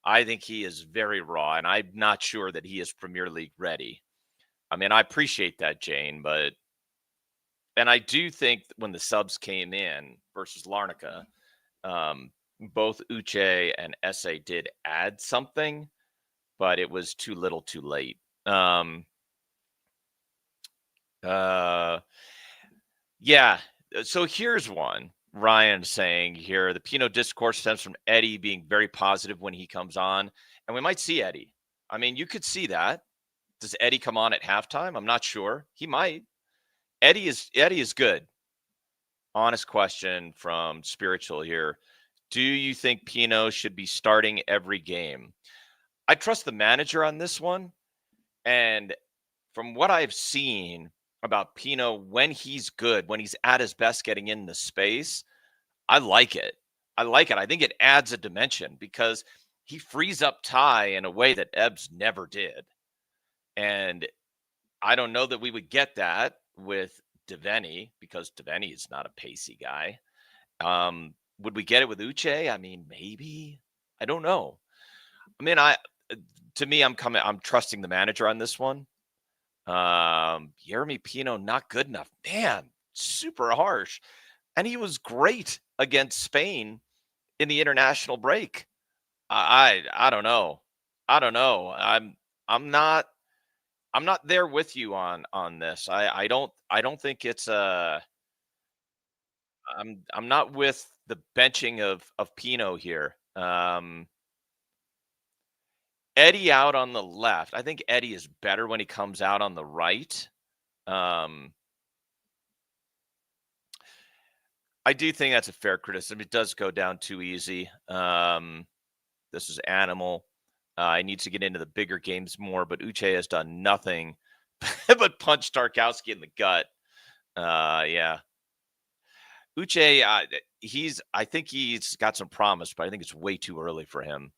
I think he is very raw, and I'm not sure that he is Premier League ready. I mean, I appreciate that, Jane, but and I do think when the subs came in versus Larnaca, both Uche and Esse did add something, but it was too little too late. Yeah. So here's one. Ryan saying here the Pino discourse stems from Eddie being very positive when he comes on, and we might see Eddie. I mean, you could see that. Does Eddie come on at halftime? I'm not sure. He might. Eddie is good. Honest question from Spiritual here. Do you think Pino should be starting every game? I trust the manager on this one. And from what I've seen about Pino, when he's good, when he's at his best getting in the space, I like it. I like it. I think it adds a dimension because he frees up Ty in a way that Ebbs never did. And I don't know that we would get that with Devaney because Devaney is not a pacey guy. Would we get it with Uche? I mean, maybe. I don't know. I mean, to me, I'm trusting the manager on this one. Jeremy Pino, not good enough. Man, super harsh. And he was great against Spain in the international break. I don't know. I don't know. I'm not there with you on this. I don't think it's I'm not with the benching of Pino here. Eddie out on the left. I think Eddie is better when he comes out on the right. I do think that's a fair criticism. It does go down too easy. This is Animal. I need to get into the bigger games more, but Uche has done nothing but punch Tarkowski in the gut. Yeah. Uche, I think he's got some promise, but I think it's way too early for him.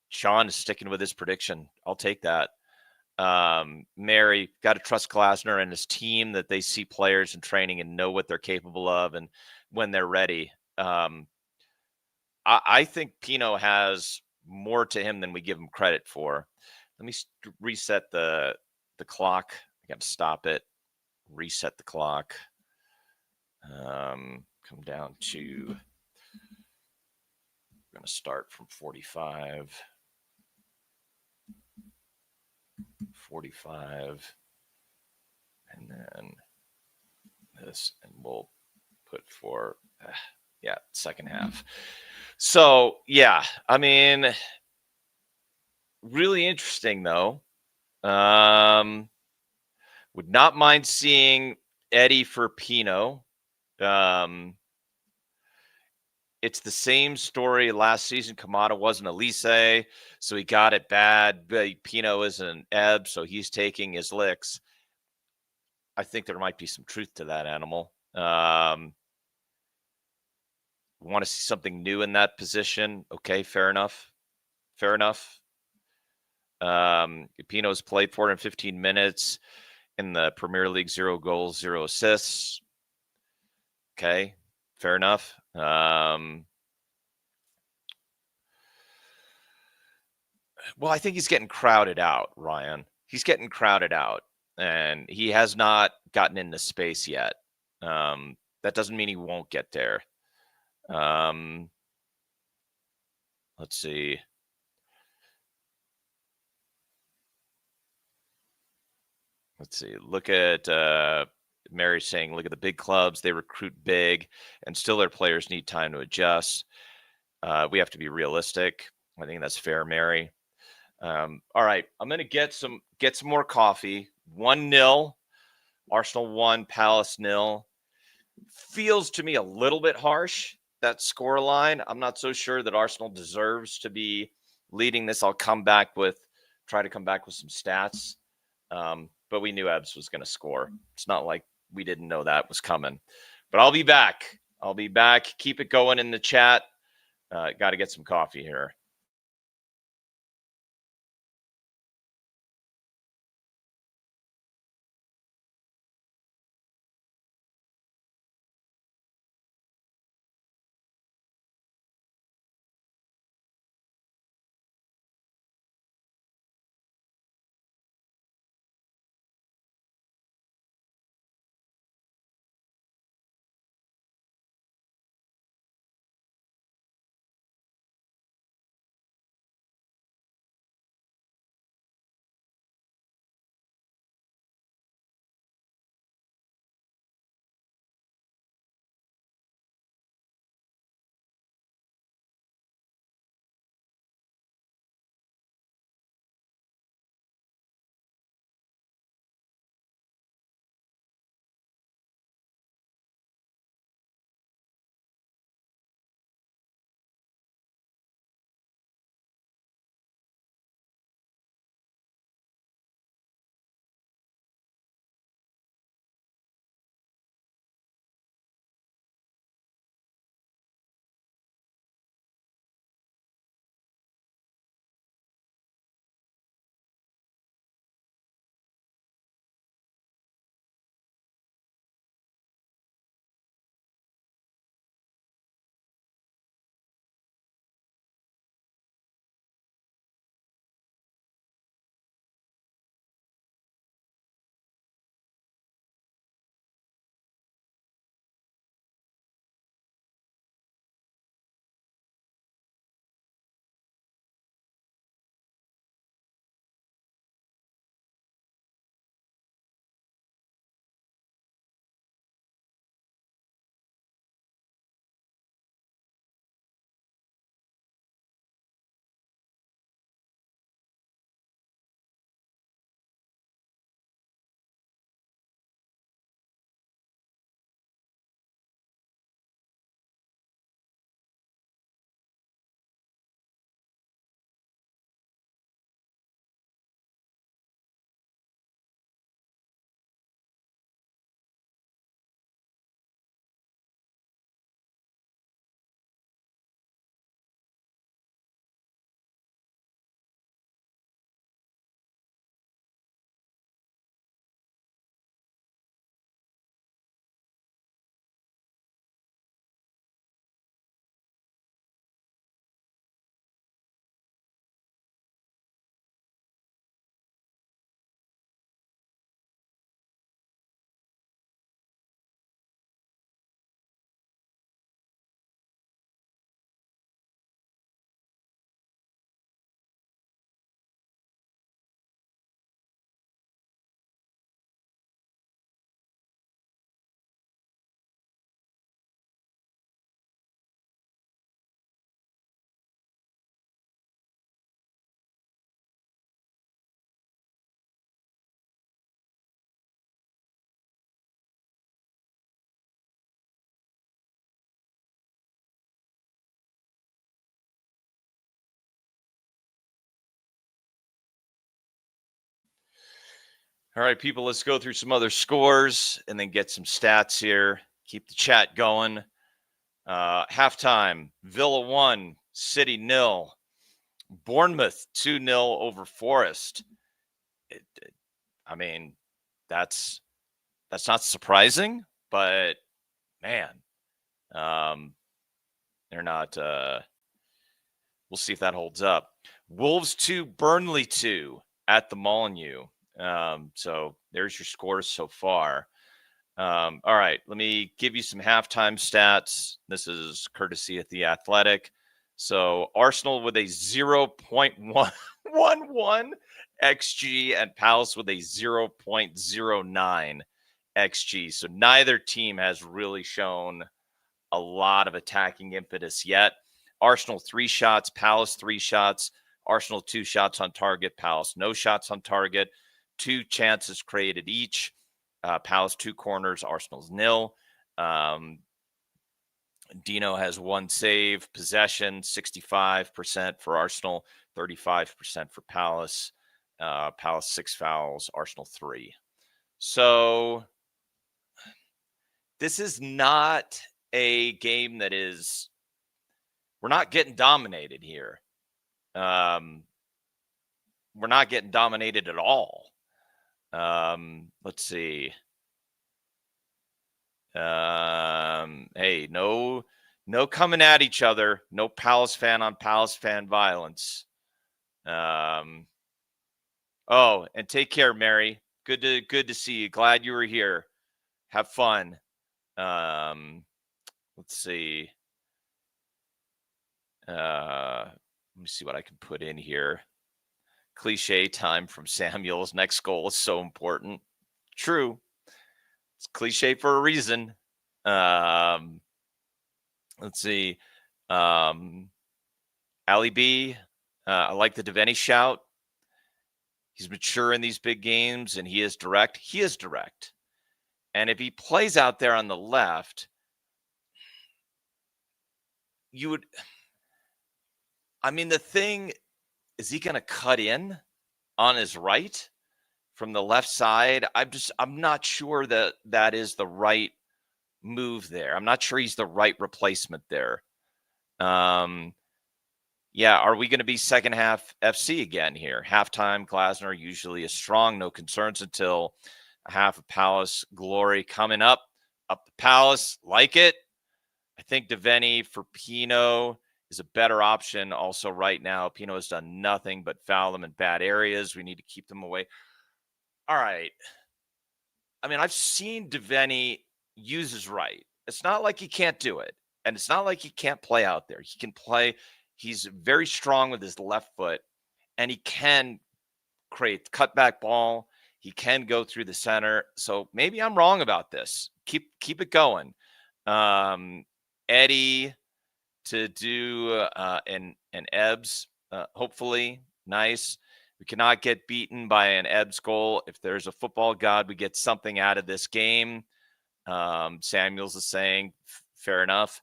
Sean is sticking with his prediction. I'll take that. Mary, got to trust Glasner and his team that they see players in training and know what they're capable of and when they're ready. I think Pino has more to him than we give him credit for. Let me reset the clock. I got to stop it. Reset the clock. Come down to, we're going to start from 45. 45. And then this, and we'll put for, second half. So, yeah, I mean, really interesting, though. Would not mind seeing Eddie for Pino. It's the same story last season. Kamada wasn't Elise, so he got it bad. Pino is an Ebb, so he's taking his licks. I think there might be some truth to that, Animal. Want to see something new in that position? Okay, fair enough. Fair enough. Pino's played 415 minutes in the Premier League, 0 goals, 0 assists. Okay, fair enough. Well, I think he's getting crowded out, Ryan. He's getting crowded out, and he has not gotten into space yet. That doesn't mean he won't get there. Let's see. Look at Mary saying, look at the big clubs. They recruit big, and still their players need time to adjust. We have to be realistic. I think that's fair, Mary. All right, I'm going to get some more coffee. 1-0. Arsenal 1, Palace 0. Feels to me a little bit harsh, that score line. I'm not so sure that Arsenal deserves to be leading this. I'll try to come back with some stats. But we knew Ebbs was going to score. It's not like we didn't know that was coming. But I'll be back. Keep it going in the chat. Got to get some coffee here. All right, people, let's go through some other scores and then get some stats here. Keep the chat going. Halftime, Villa 1, City 0. Bournemouth 2-0 over Forest. I mean, that's not surprising, but man, they're not. We'll see if that holds up. Wolves 2, Burnley 2 at the Molineux. So there's your scores so far. All right, let me give you some halftime stats. This is courtesy of The Athletic. So Arsenal with a 0.111 XG and Palace with a 0.09 XG. So neither team has really shown a lot of attacking impetus yet. Arsenal 3 shots, Palace 3 shots. Arsenal 2 shots on target, Palace no shots on target. 2 chances created each. Palace 2 corners, Arsenal's nil. Dino has 1 save, possession 65% for Arsenal, 35% for Palace. Palace 6 fouls, Arsenal 3. So this is not a game that is, we're not getting dominated here. We're not getting dominated at all. Let's see. Hey, no coming at each other. No Palace fan on Palace fan violence. Oh, and take care, Mary. Good to see you. Glad you were here. Have fun. Let's see. Let me see what I can put in here. Cliche time from Samuel's next goal is so important. True. It's cliche for a reason. Let's see. Ali B. I like the Devaney shout. He's mature in these big games, and he is direct. He is direct. And if he plays out there on the left, you would. I mean, the thing is, he going to cut in on his right from the left side? I'm not sure that is the right move there. I'm not sure he's the right replacement there. Yeah, are we going to be second half FC again here? Halftime, Glasner usually is strong. No concerns until a half of Palace glory coming up the Palace. Like it. I think Devaney for Pino is a better option also right now. Pino has done nothing but foul them in bad areas. We need to keep them away. All right. I mean, I've seen Devaney use his right. It's not like he can't do it. And it's not like he can't play out there. He can play. He's very strong with his left foot. And he can create cutback ball. He can go through the center. So maybe I'm wrong about this. Keep it going. Eddie to do an Ebbs, hopefully. Nice. We cannot get beaten by an Ebbs goal. If there's a football god, we get something out of this game. Samuels is saying, fair enough.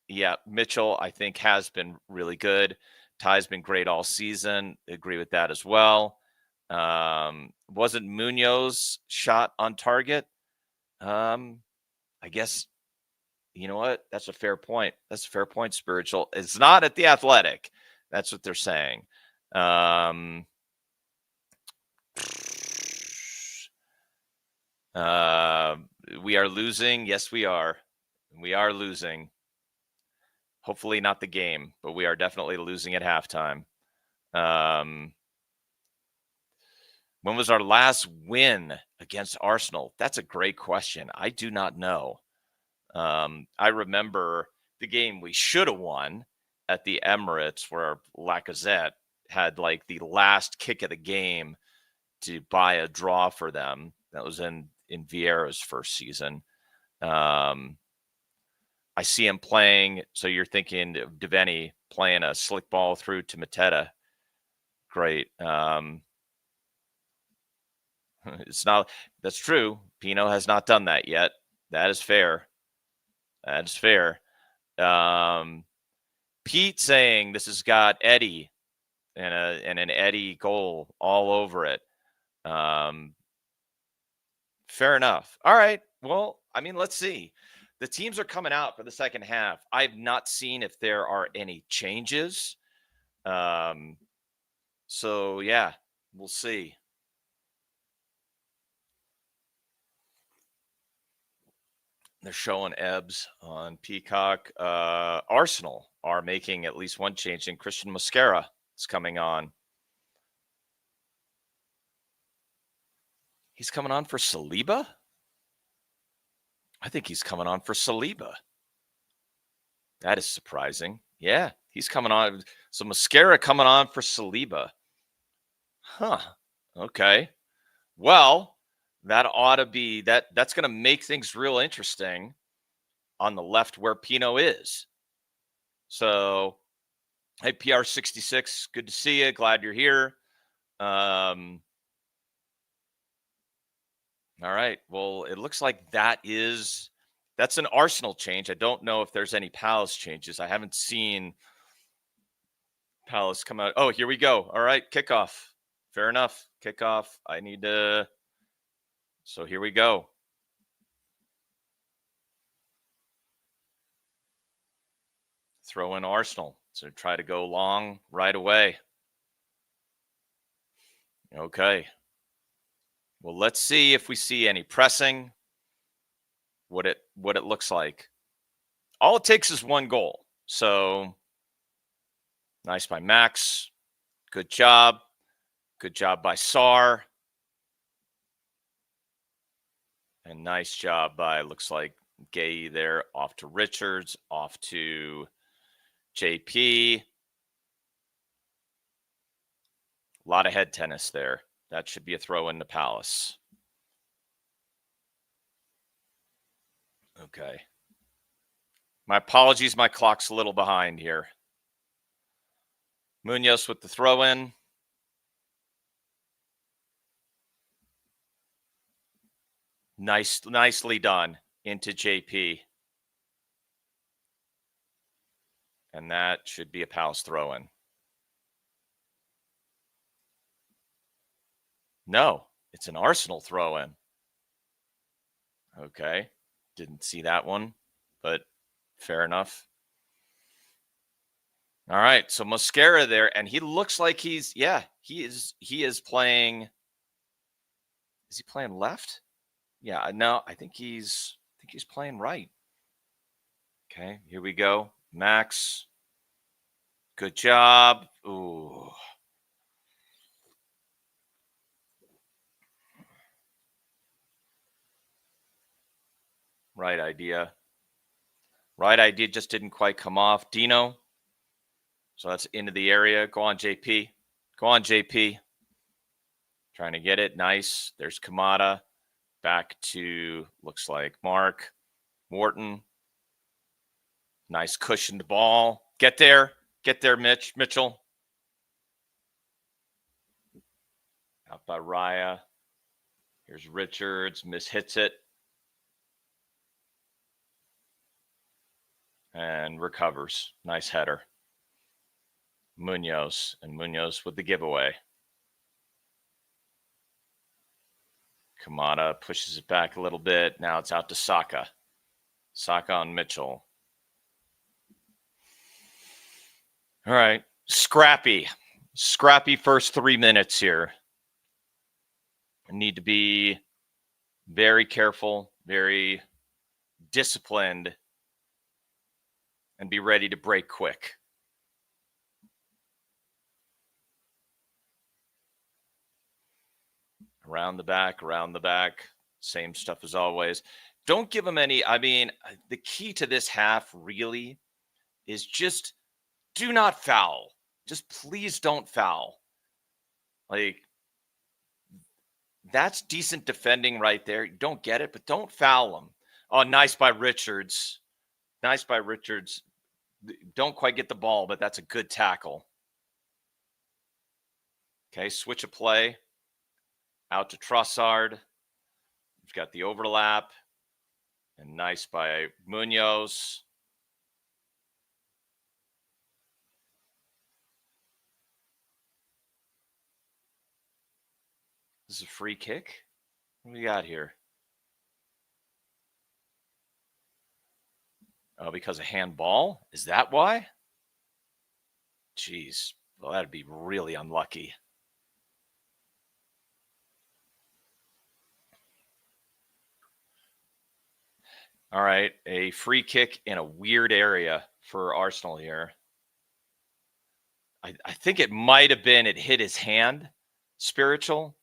Yeah, Mitchell, I think, has been really good. Ty's been great all season. Agree with that as well. Wasn't Munoz shot on target? I guess, you know what? That's a fair point. That's a fair point, Spiritual. It's not at the Athletic. That's what they're saying. We are losing. Yes, we are. We are losing. Hopefully not the game, but we are definitely losing at halftime. When was our last win against Arsenal? That's a great question. I do not know. I remember the game we should have won at the Emirates where Lacazette had like the last kick of the game to buy a draw for them. That was in Vieira's first season. I see him playing. So you're thinking of Devaney playing a slick ball through to Mateta. Great. It's not. That's true. Pino has not done that yet. That is fair. That is fair. Pete saying this has got Eddie and an Eddie goal all over it. Fair enough. All right. Well, I mean, let's see. The teams are coming out for the second half. I've not seen if there are any changes. So, yeah, we'll see. They're showing Ebbs on Peacock. Arsenal are making at least one change, and Christian Mosquera is coming on. He's coming on for Saliba? I think he's coming on for Saliba. That is surprising. Yeah, he's coming on. So Mosquera coming on for Saliba. Huh. Okay. Well, that ought to be that's going to make things real interesting on the left where Pino is. So Hey, PR66, good to see you. Glad you're here. All right. Well, it looks like that's an Arsenal change. I don't know if there's any Palace changes. I haven't seen Palace come out. Oh, here we go. All right, kickoff. Fair enough. Kickoff. So here we go. Throw in Arsenal. So try to go long right away. Okay. Well, let's see if we see any pressing. What it looks like. All it takes is one goal. So nice by Max. Good job. Good job by Sar. And nice job by, looks like, Gay there. Off to Richards. Off to JP. A lot of head tennis there. That should be a throw in the Palace. Okay. My apologies. My clock's a little behind here. Munoz with the throw in. Nicely done into JP. And that should be a Palace throw in. No, it's an Arsenal throw in. Okay. Didn't see that one, but fair enough. All right. So Mosquera there, and he looks like he is playing. Is he playing left? Yeah, no, I think he's playing right. Okay, here we go. Max. Good job. Ooh. Right idea. Right idea just didn't quite come off. Dino. So that's into the area. Go on, JP. Go on, JP. Trying to get it. Nice. There's Kamada. Back to, looks like, Mark. Morton. Nice cushioned ball. Get there. Get there, Mitchell. Out by Raya. Here's Richards. Hits it. And recovers. Nice header. Munoz. And Munoz with the giveaway. Kamada pushes it back a little bit. Now it's out to Saka. Saka on Mitchell. All right. Scrappy first 3 minutes here. Need to be very careful, very disciplined, and be ready to break quick. Around the back, same stuff as always. Don't give them any. I mean, the key to this half really is just do not foul. Just please don't foul. Like, that's decent defending right there. You don't get it, but don't foul them. Oh, nice by Richards. Nice by Richards. Don't quite get the ball, but that's a good tackle. Okay, switch of play. Out to Trossard. We've got the overlap. And nice by Munoz. This is a free kick. What do we got here? Oh, because of handball? Is that why? Jeez. Well, that'd be really unlucky. All right. A free kick in a weird area for Arsenal here. I think it might have been it hit his hand. Spiritual.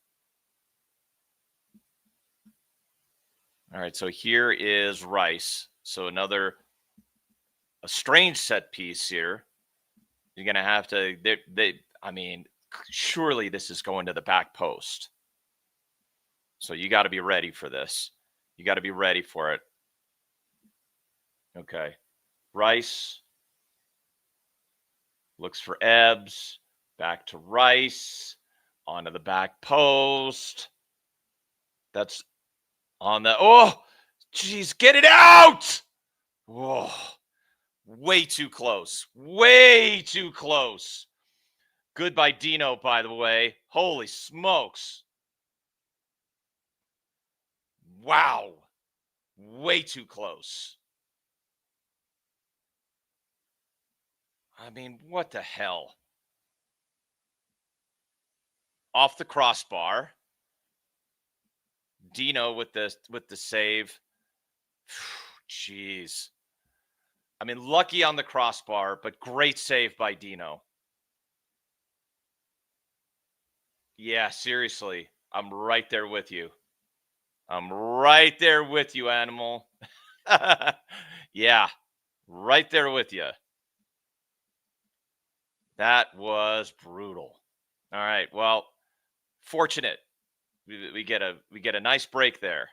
All right. So here is Rice. So a strange set piece here. You're going to have to, I mean, surely this is going to the back post. So you got to be ready for this. You got to be ready for it. Okay. Rice. Looks for Ebbs. Back to Rice. Onto the back post. That's on the... Oh! Jeez, get it out! Whoa. Way too close. Way too close. Good by Dino, by the way. Holy smokes. Wow. Way too close. I mean, what the hell? Off the crossbar. Dino with the save. Jeez. I mean, lucky on the crossbar, but great save by Dino. Yeah, seriously. I'm right there with you. I'm right there with you, animal. Yeah, right there with you. That was brutal. All right. Well, fortunate. We get a nice break there.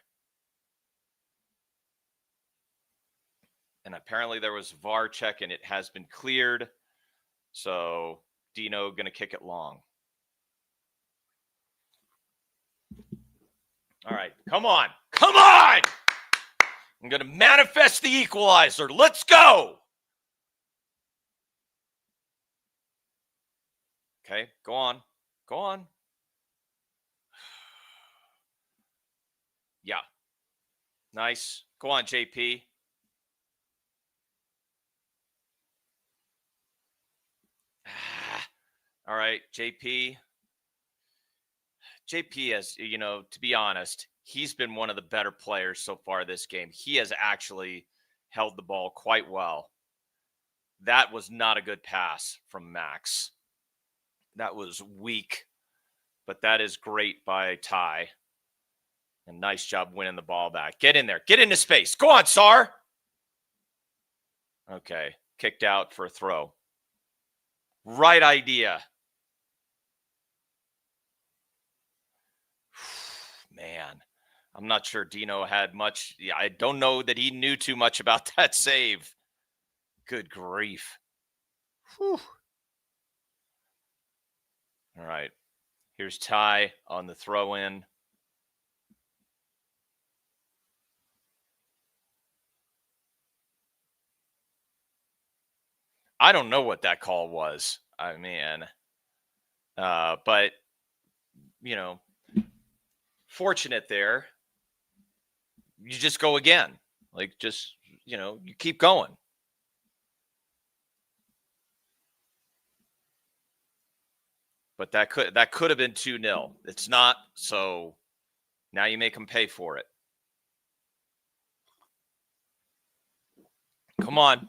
And apparently there was VAR check and it has been cleared. So Dino going to kick it long. All right. Come on. Come on. I'm going to manifest the equalizer. Let's go. Okay. Go on. Go on. Yeah. Nice. Go on, JP. All right, JP. JP has, to be honest, he's been one of the better players so far this game. He has actually held the ball quite well. That was not a good pass from Max. That was weak, but that is great by Ty. And nice job winning the ball back. Get in there. Get into space. Go on, Sar. Okay. Kicked out for a throw. Right idea. Man, I'm not sure Dino had much. Yeah, I don't know that he knew too much about that save. Good grief. Whew. All right. Here's Ty on the throw in. I don't know what that call was. I mean, but, fortunate there. You just go again. Like, just, you keep going. But that could have been 2-0. It's not, so now you make them pay for it. Come on.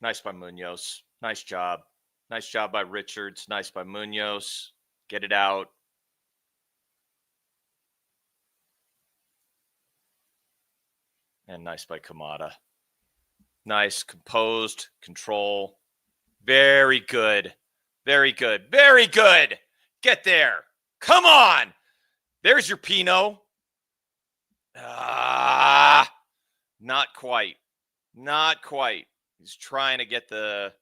Nice by Munoz. Nice job. Nice job by Richards. Nice by Munoz. Get it out. And nice by Kamada. Nice, composed, control. Very good. Very good. Very good. Get there. Come on. There's your Pinot. Not quite. Not quite. He's trying to get the...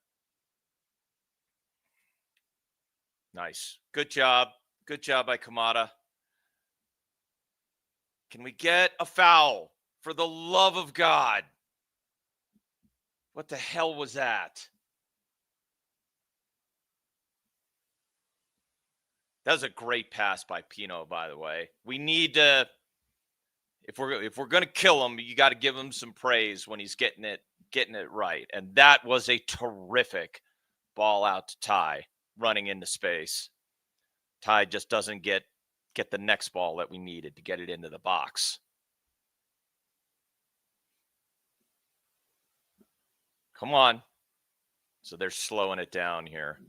Nice. Good job. Good job by Kamada. Can we get a foul? For the love of God. What the hell was that? That was a great pass by Pino, by the way. We need to, if we're going to kill him, you got to give him some praise when he's getting it right. And that was a terrific ball out to Ty, running into space. Ty just doesn't get the next ball that we needed to get it into the box. Come on. So they're slowing it down here.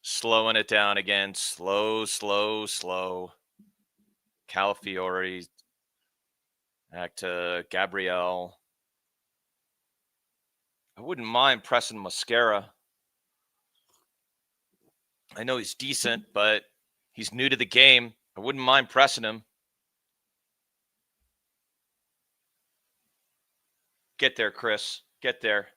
Slowing it down again. Slow. Calafiore. Back to Gabrielle. I wouldn't mind pressing Mascara. I know he's decent, but he's new to the game. I wouldn't mind pressing him. Get there, Chris. Get there.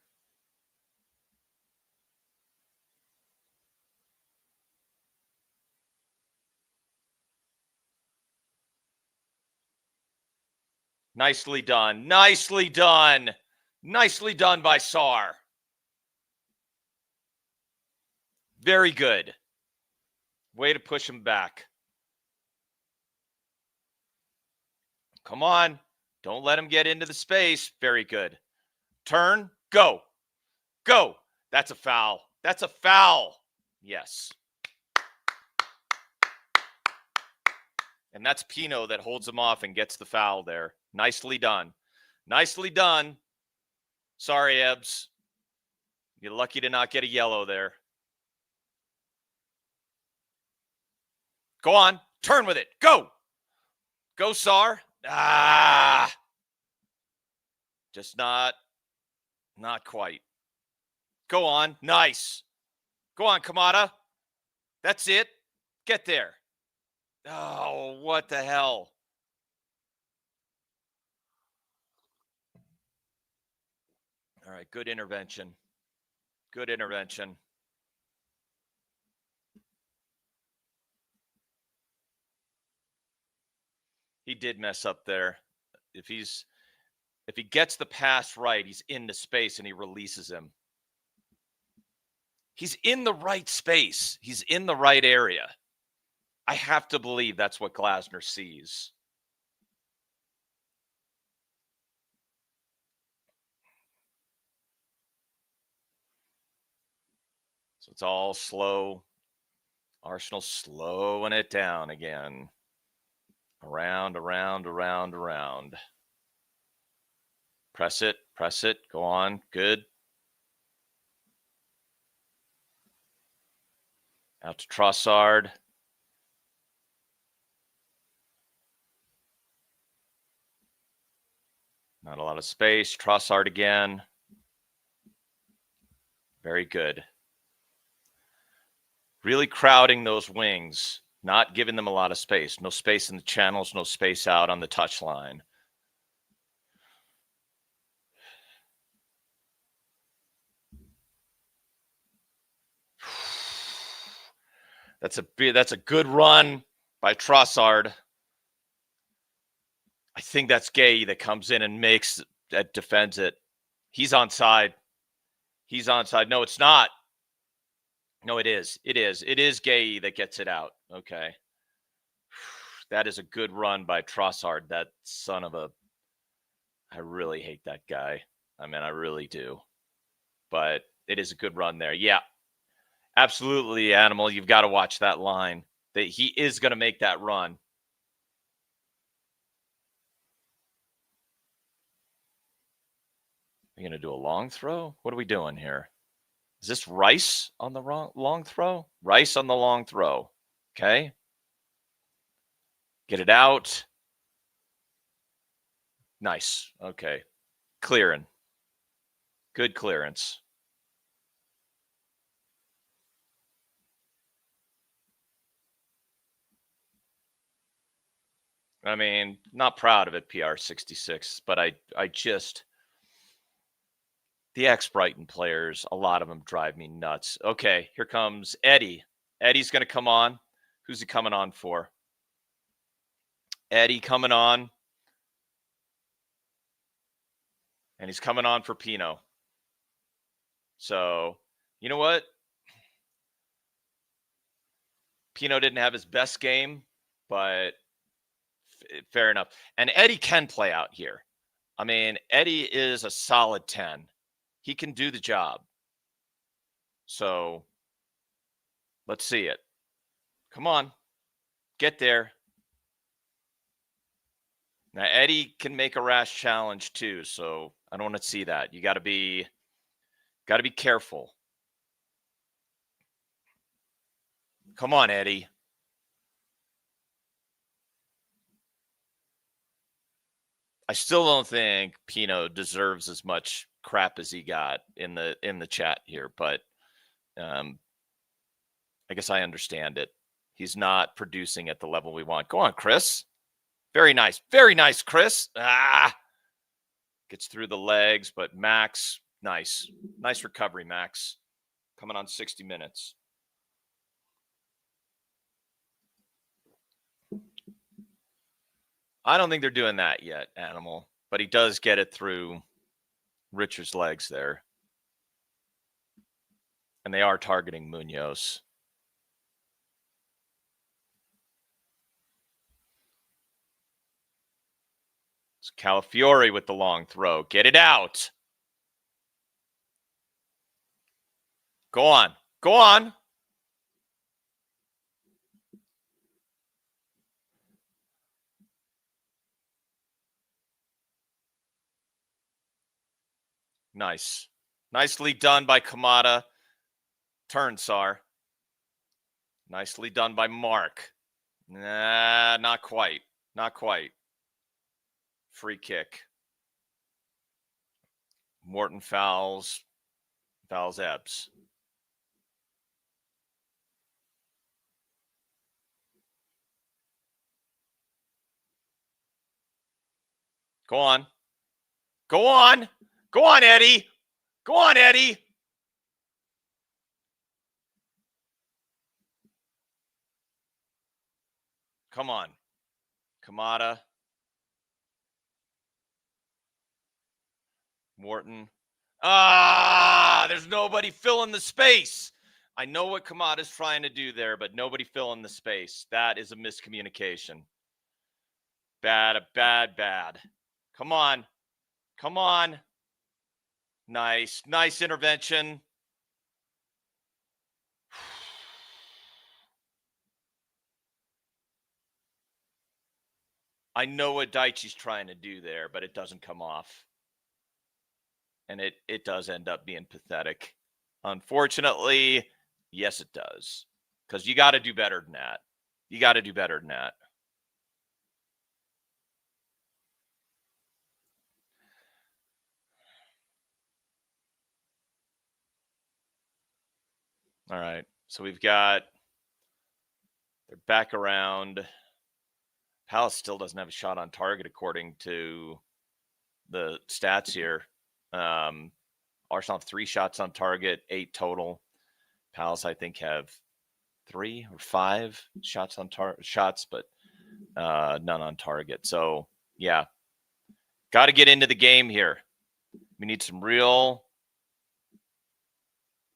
Nicely done. Nicely done. Nicely done by Sar. Very good. Way to push him back. Come on. Don't let him get into the space. Very good. Turn. Go. Go. That's a foul. That's a foul. Yes. And that's Pino that holds him off and gets the foul there. Nicely done. Nicely done. Sorry, Ebbs. You're lucky to not get a yellow there. Go on. Turn with it. Go. Go, Sar. Just not quite. Go on. Nice. Go on, Kamada. That's it. Get there. Oh, what the hell? All right, good intervention. Good intervention. He did mess up there. If he gets the pass right, he's into space and he releases him. He's in the right space. He's in the right area. I have to believe that's what Glasner sees. So it's all slow. Arsenal slowing it down again. Around. Press it. Go on. Good. Out to Trossard. Not a lot of space. Trossard again. Very good. Really crowding those wings, not giving them a lot of space. No space in the channels, no space out on the touchline. That's a good run by Trossard. I think that's Gay that comes in and defends it. He's onside. No, it's not. No, it is. It is Gay that gets it out. Okay. That is a good run by Trossard. That son of a... I really hate that guy. I mean, I really do. But it is a good run there. Yeah. Absolutely, Animal. You've got to watch that line. That he is going to make that run. Are you going to do a long throw? What are we doing here? Is this Rice on the long throw? Rice on the long throw. Okay. Get it out. Nice. Okay. Clearing. Good clearance. I mean, not proud of it, PR66, but I just... The ex-Brighton players, a lot of them drive me nuts. Okay, here comes Eddie. Eddie's going to come on. Who's he coming on for? Eddie coming on. And he's coming on for Pino. So, you know what? Pino didn't have his best game, but fair enough. And Eddie can play out here. I mean, Eddie is a solid 10. He can do the job. So let's see it. Come on. Get there. Now, Eddie can make a rash challenge too, so I don't want to see that. You got to be careful. Come on, Eddie. I still don't think Pino deserves as much crap as he got in the chat here, but I guess I understand it. He's not producing at the level we want. Go on, Chris. Very nice, Chris. Get Gets through the legs, but Max, nice. Nice recovery, Max. Coming on 60 minutes. I don't think they're doing that yet, Animal. But he does get it through Richard's legs there. And they are targeting Munoz. It's Calafiore with the long throw. Get it out. Go on. Go on. Nice. Nicely done by Kamada. Turn, Sar. Nicely done by Mark. Nah, not quite. Not quite. Free kick. Morton fouls Ebbs. Go on. Go on. Go on, Eddie. Go on, Eddie. Come on. Kamada. Morton. There's nobody filling the space. I know what Kamada's trying to do there, but nobody filling the space. That is a miscommunication. Bad. Come on. Come on. Nice. Nice intervention. I know what Daichi's trying to do there, but it doesn't come off. And it does end up being pathetic. Unfortunately, yes, it does. Because you got to do better than that. You got to do better than that. All right. So we've got, they're back around. Palace still doesn't have a shot on target according to the stats here. Arsenal have 3 shots on target, 8 total. Palace, I think, have 3 or 5 shots on shots, but none on target. So, yeah, got to get into the game here. We need some real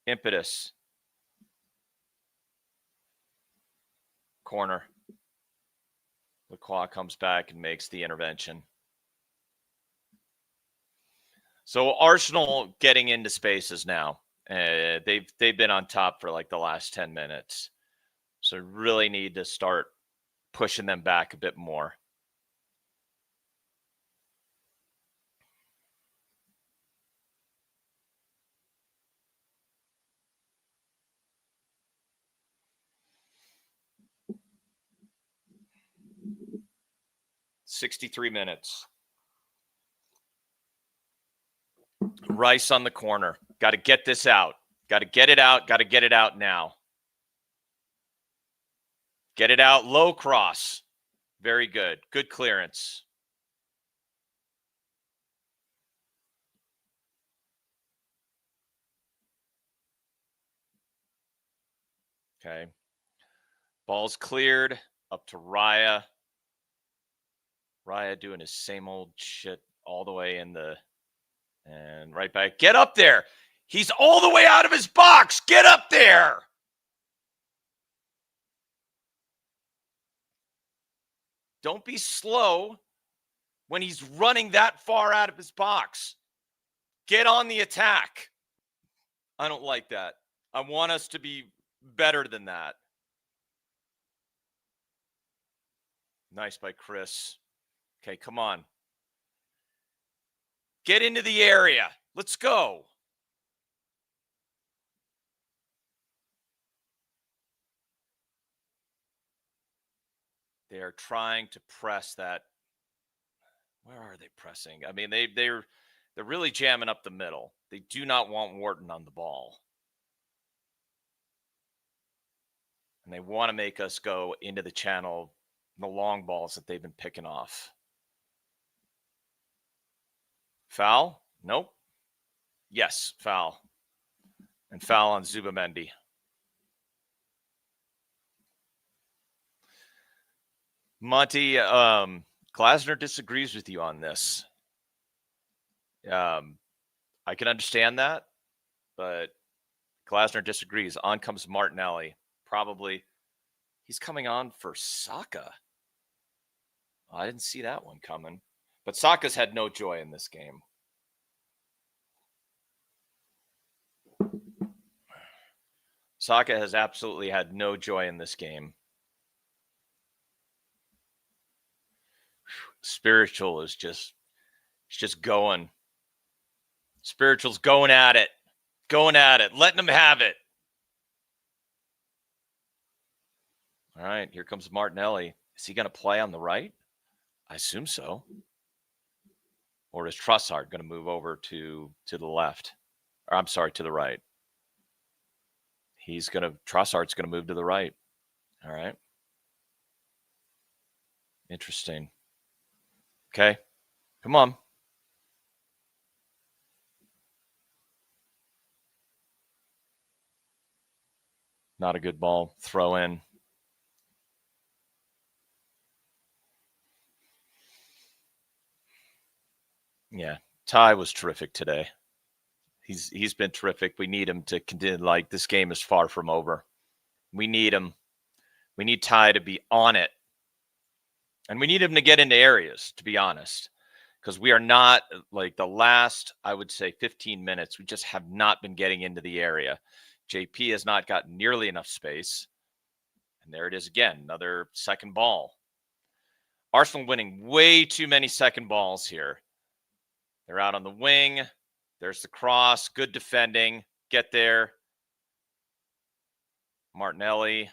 impetus. Corner. Lacroix comes back and makes the intervention. So Arsenal getting into spaces now. They've been on top for like the last 10 minutes. So really need to start pushing them back a bit more. "63 minutes. Rice on the corner. Got to get this out. Got to get it out. Got to get it out now. Get it out. Low cross. Very good. Good clearance. Okay. Ball's cleared. Up to Raya. Raya doing his same old shit all the way in the... And right back. Get up there. He's all the way out of his box. Get up there. Don't be slow when he's running that far out of his box. Get on the attack. I don't like that. I want us to be better than that. Nice by Chris. Okay, come on. Get into the area. Let's go. They're trying to press that. Where are they pressing? I mean, they're really jamming up the middle. They do not want Wharton on the ball. And they want to make us go into the channel, the long balls that they've been picking off. Foul? Nope. Yes, foul. And foul on Zubamendi. Monty, Glasner disagrees with you on this. I can understand that, but Glasner disagrees. On comes Martinelli. Probably he's coming on for Saka. I didn't see that one coming. But Saka's had no joy in this game. Saka has absolutely had no joy in this game. Spiritual is just going. Spiritual's going at it. Letting them have it. All right, here comes Martinelli. Is he going to play on the right? I assume so. Or is Trossard going to move over to the left? Or I'm sorry, to the right. Trossard's going to move to the right. All right. Interesting. Okay. Come on. Not a good ball. Throw in. Yeah. Ty was terrific today. He's been terrific. We need him to continue. Like, this game is far from over. We need him. We need Ty to be on it. And we need him to get into areas, to be honest. Because we are not, like, the last, I would say, 15 minutes, we just have not been getting into the area. JP has not gotten nearly enough space. And there it is again, another second ball. Arsenal winning way too many second balls here. They're out on the wing. There's the cross. Good defending. Get there. Martinelli.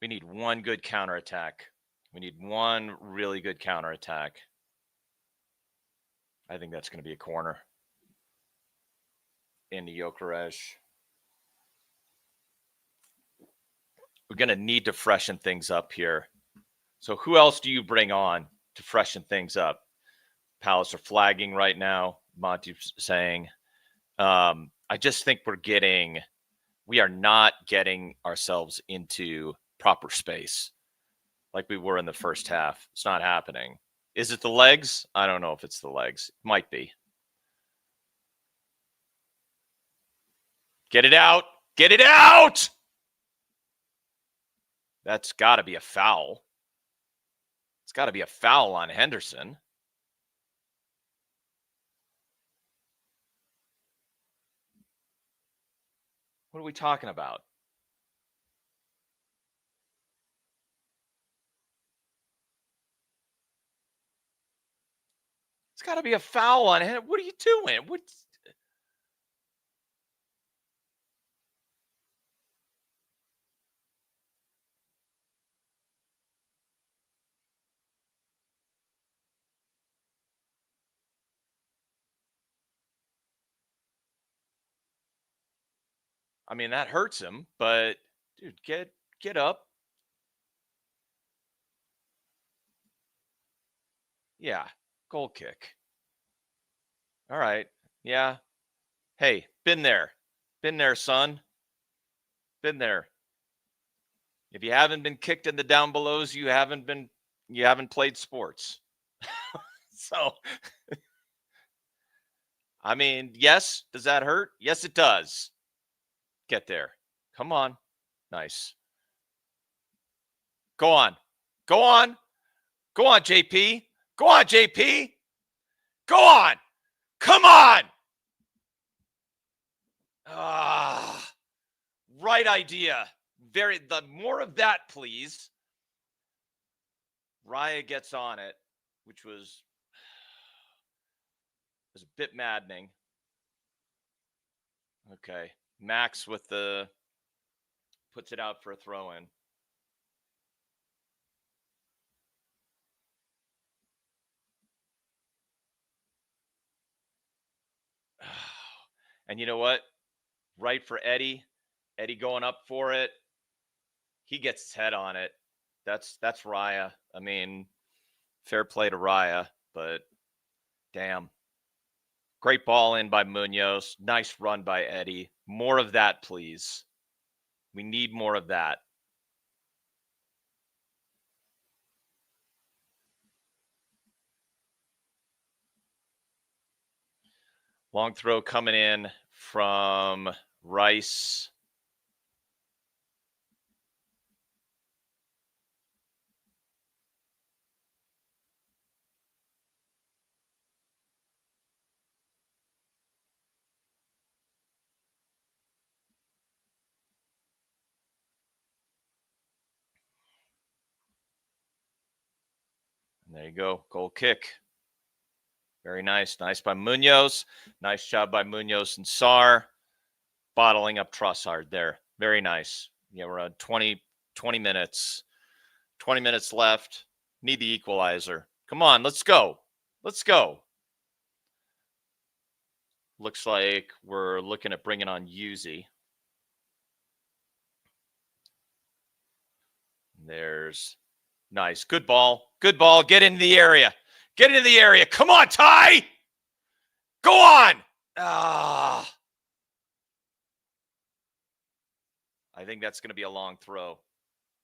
We need one good counterattack. We need one really good counterattack. I think that's going to be a corner. Into Gyökeres. We're going to need to freshen things up here. So who else do you bring on to freshen things up? Palace are flagging right now. Monty's saying. I just think we are not getting ourselves into proper space like we were in the first half. It's not happening. Is it the legs? I don't know if it's the legs. It might be. Get it out. Get it out. That's got to be a foul. It's got to be a foul on Henderson. What are we talking about? It's got to be a foul on him. What are you doing? I mean, that hurts him, but dude, get up. Yeah, goal kick. All right. Yeah. Hey, been there. Been there, son. Been there. If you haven't been kicked in the down belows, you haven't played sports. So, I mean, yes, does that hurt? Yes, it does. Get there. Come on. Nice. Go on. Go on. Go on, JP. Go on, JP. Go on. Come on. Right idea. The more of that, please. Raya gets on it, which was a bit maddening. Okay. Max puts it out for a throw in. And you know what? Right for Eddie. Eddie going up for it. He gets his head on it. That's Raya. I mean, fair play to Raya, but damn. Great ball in by Munoz. Nice run by Eddie. More of that, please. We need more of that. Long throw coming in from Rice. And there you go. Goal kick. Very nice. Nice by Munoz. Nice job by Munoz and Sarr. Bottling up Trossard there. Very nice. Yeah, we're at 20 minutes. 20 minutes left. Need the equalizer. Come on, let's go. Let's go. Looks like we're looking at bringing on Yuzi. There's nice. Good ball. Good ball. Get into the area. Get into the area. Come on, Ty. Go on. Ah. I think that's going to be a long throw.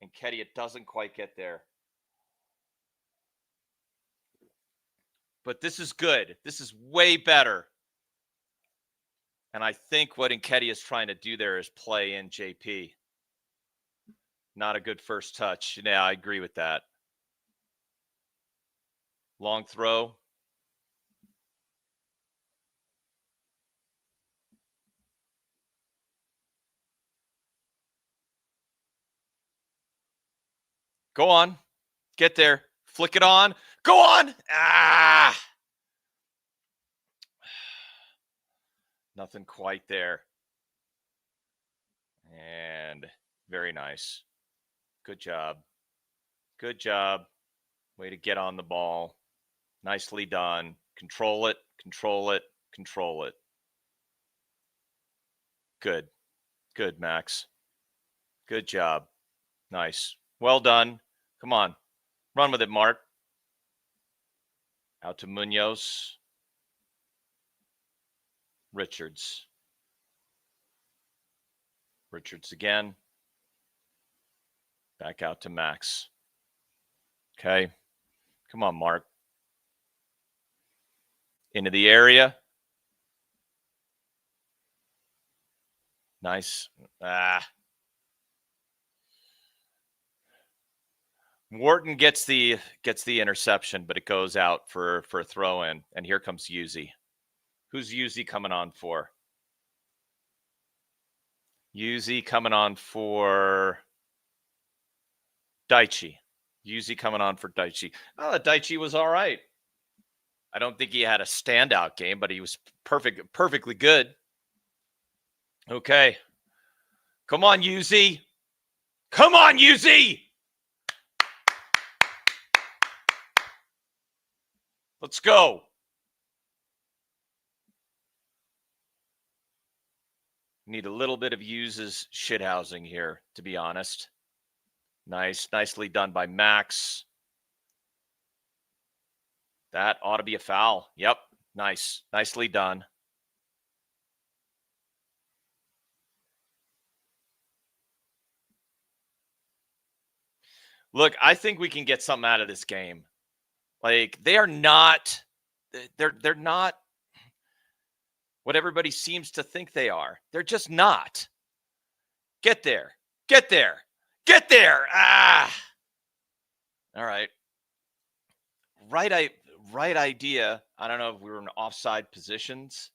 And Ketty, it doesn't quite get there. But this is good. This is way better. And I think what Nketiah is trying to do there is play in JP. Not a good first touch. Yeah, I agree with that. Long throw. Go on. Get there. Flick it on. Go on. Ah. Nothing quite there. And very nice. Good job. Good job. Way to get on the ball. Nicely done. Control it. Control it. Control it. Good. Good, Max. Good job. Nice. Well done. Come on. Run with it, Mark. Out to Munoz. Richards. Richards again. Back out to Max. Okay. Come on, Mark. Into the area. Nice. Wharton gets the interception, but it goes out for a throw in. And here comes Yuzi. Who's Yuzi coming on for? Yuzi coming on for Daichi. Yuzi coming on for Daichi. Oh, Daichi was all right. I don't think he had a standout game, but he was perfectly good. Okay. Come on, Yuzi. Come on, Yuzi. Let's go. Need a little bit of Yuzi's shithousing here, to be honest. Nicely done by Max. That ought to be a foul. Yep. Nice. Nicely done. Look, I think we can get something out of this game. Like, they're not what everybody seems to think they are. They're just not. Get there. Get there. Get there. Ah. All right. Right idea. I don't know if we were in offside positions.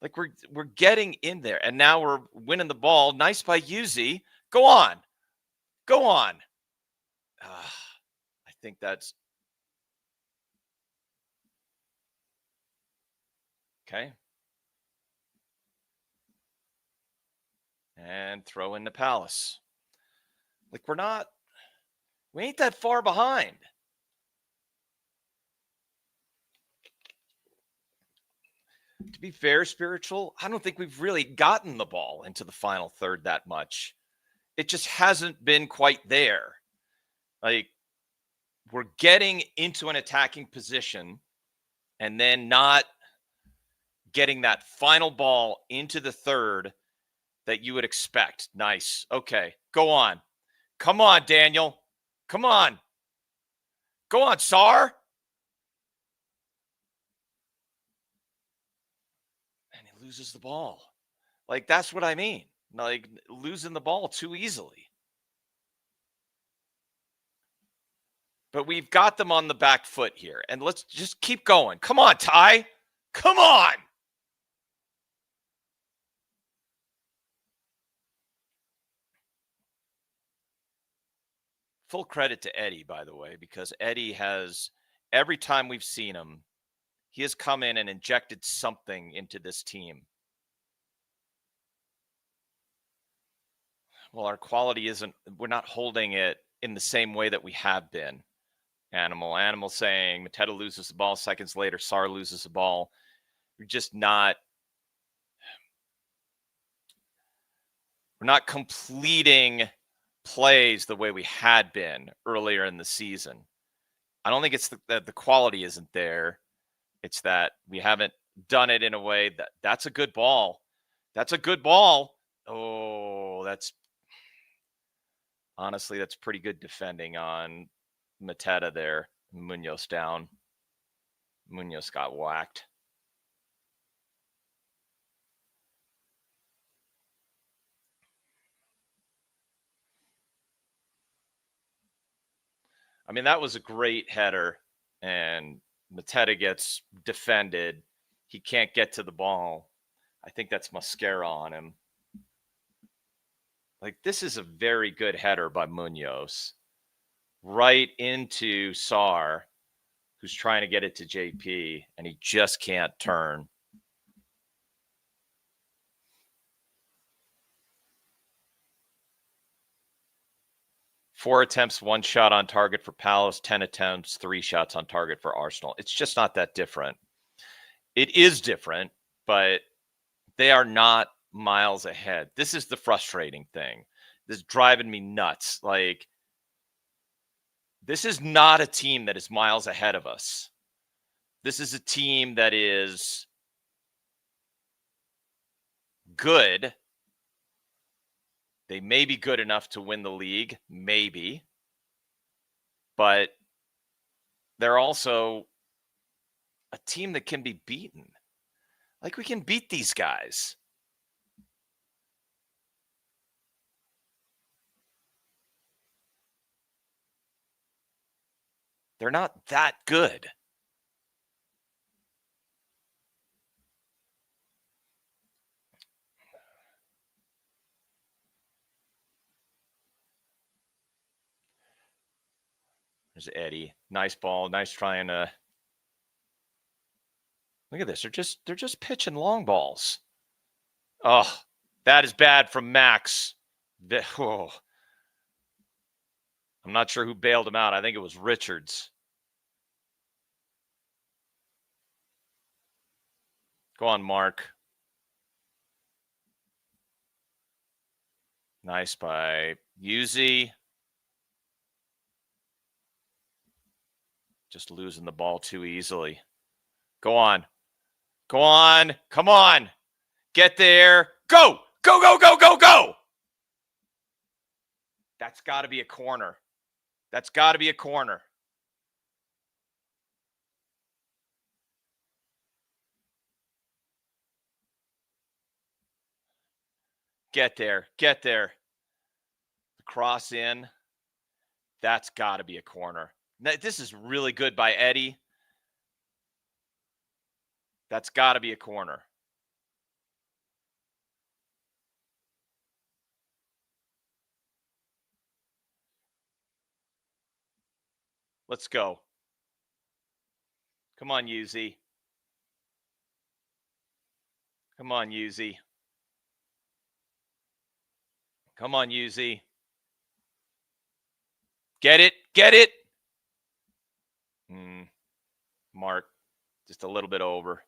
Like we're getting in there, and now we're winning the ball. Nice by Yuzi. Go on. Go on. I think that's okay. And throw in the Palace. Like we ain't that far behind. To be fair, Spiritual, I don't think we've really gotten the ball into the final third that much. it just hasn't been quite there. Like, we're getting into an attacking position and then not getting that final ball into the third that you would expect. Nice. Okay, go on. Come on, Daniel. Come on. Go on, Sar. And he loses the ball. Like, that's what I mean. Like, losing the ball too easily. But we've got them on the back foot here. And let's just keep going. Come on, Ty. Come on. Full credit to Eddie, by the way, because Eddie has, every time we've seen him, he has come in and injected something into this team. Well, our quality isn't, we're not holding it in the same way that we have been. Animal saying Mateta loses the ball. Seconds later, Sar loses the ball. We're just not, we're not completing plays the way we had been earlier in the season. I don't think it's that the quality isn't there. It's that we haven't done it in a way that that's a good ball. That's a good ball. Oh, that's honestly, that's pretty good defending on Mateta there. Munoz down. Munoz got whacked. I mean, that was a great header, and Mateta gets defended. He can't get to the ball. I think that's mascara on him. Like, this is a very good header by Munoz. Right into Sar, who's trying to get it to JP, and he just can't turn. Four attempts, one shot on target for Palace, 10 attempts, 3 shots on target for Arsenal. It's just not that different. It is different, but they are not miles ahead. This is the frustrating thing. This is driving me nuts. Like, this is not a team that is miles ahead of us. This is a team that is good. They may be good enough to win the league, maybe. But they're also a team that can be beaten. Like, we can beat these guys. They're not that good. There's Eddie. Nice ball. Nice trying to. Look at this. They're just pitching long balls. Oh, that is bad from Max. Oh. I'm not sure who bailed him out. I think it was Richards. Go on, Mark. Nice by Yuzi. Just losing the ball too easily. Go on. Go on. Come on. Get there. Go. Go, go, go, go, go. That's got to be a corner. That's got to be a corner. Get there. Get there. The cross in. That's got to be a corner. This is really good by Eddie. That's got to be a corner. Let's go. Come on, Yuzi. Come on, Yuzi. Come on, Yuzi. Get it. Get it. Mark, just a little bit over.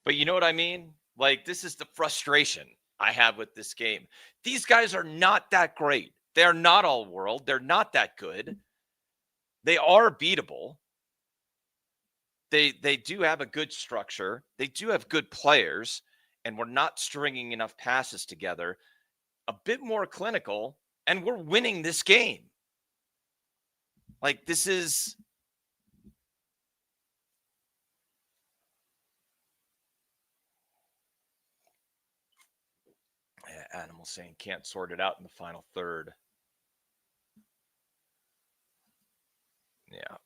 But you know what I mean? Like, this is the frustration I have with this game. These guys are not that great. They're not all world. They're not that good. They are beatable. They do have a good structure. They do have good players, and we're not stringing enough passes together. A bit more clinical, and we're winning this game. Like, this is Animal saying can't sort it out in the final third. Yeah.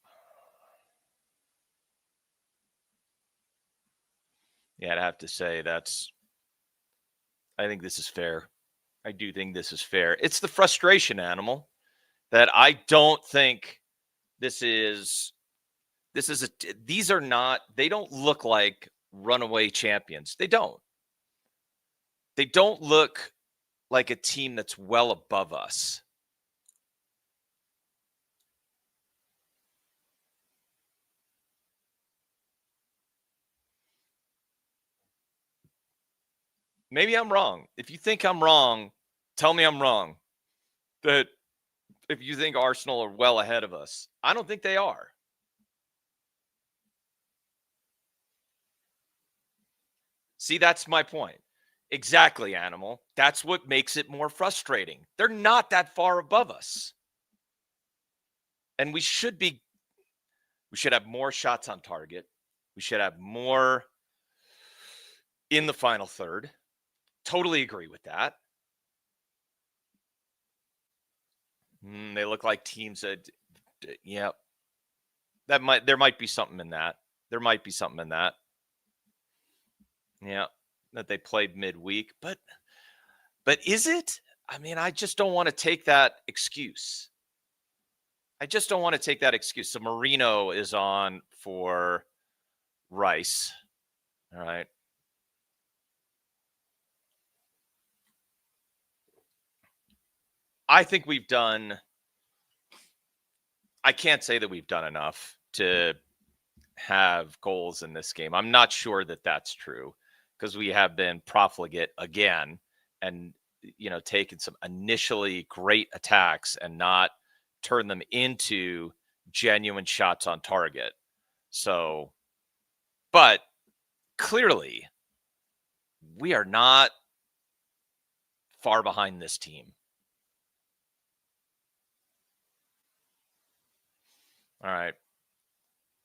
Yeah, I'd have to say I think this is fair. I do think this is fair. It's the frustration, Animal, that I don't think this is these are not, they don't look like runaway champions. They don't. They don't look like a team that's well above us. Maybe I'm wrong. If you think I'm wrong, tell me I'm wrong. That if you think Arsenal are well ahead of us, I don't think they are. See, that's my point. Exactly, Animal. That's what makes it more frustrating. They're not that far above us. And we should have more shots on target. We should have more in the final third. Totally agree with that. They look like teams that, yeah, there might be something in that. There might be something in that. Yeah, that they played midweek, but is it? I mean, I just don't want to take that excuse. I just don't want to take that excuse. So Marino is on for Rice. All right. I think I can't say that we've done enough to have goals in this game. I'm not sure that that's true because we have been profligate again and, taken some initially great attacks and not turn them into genuine shots on target. So, but clearly we are not far behind this team. All right.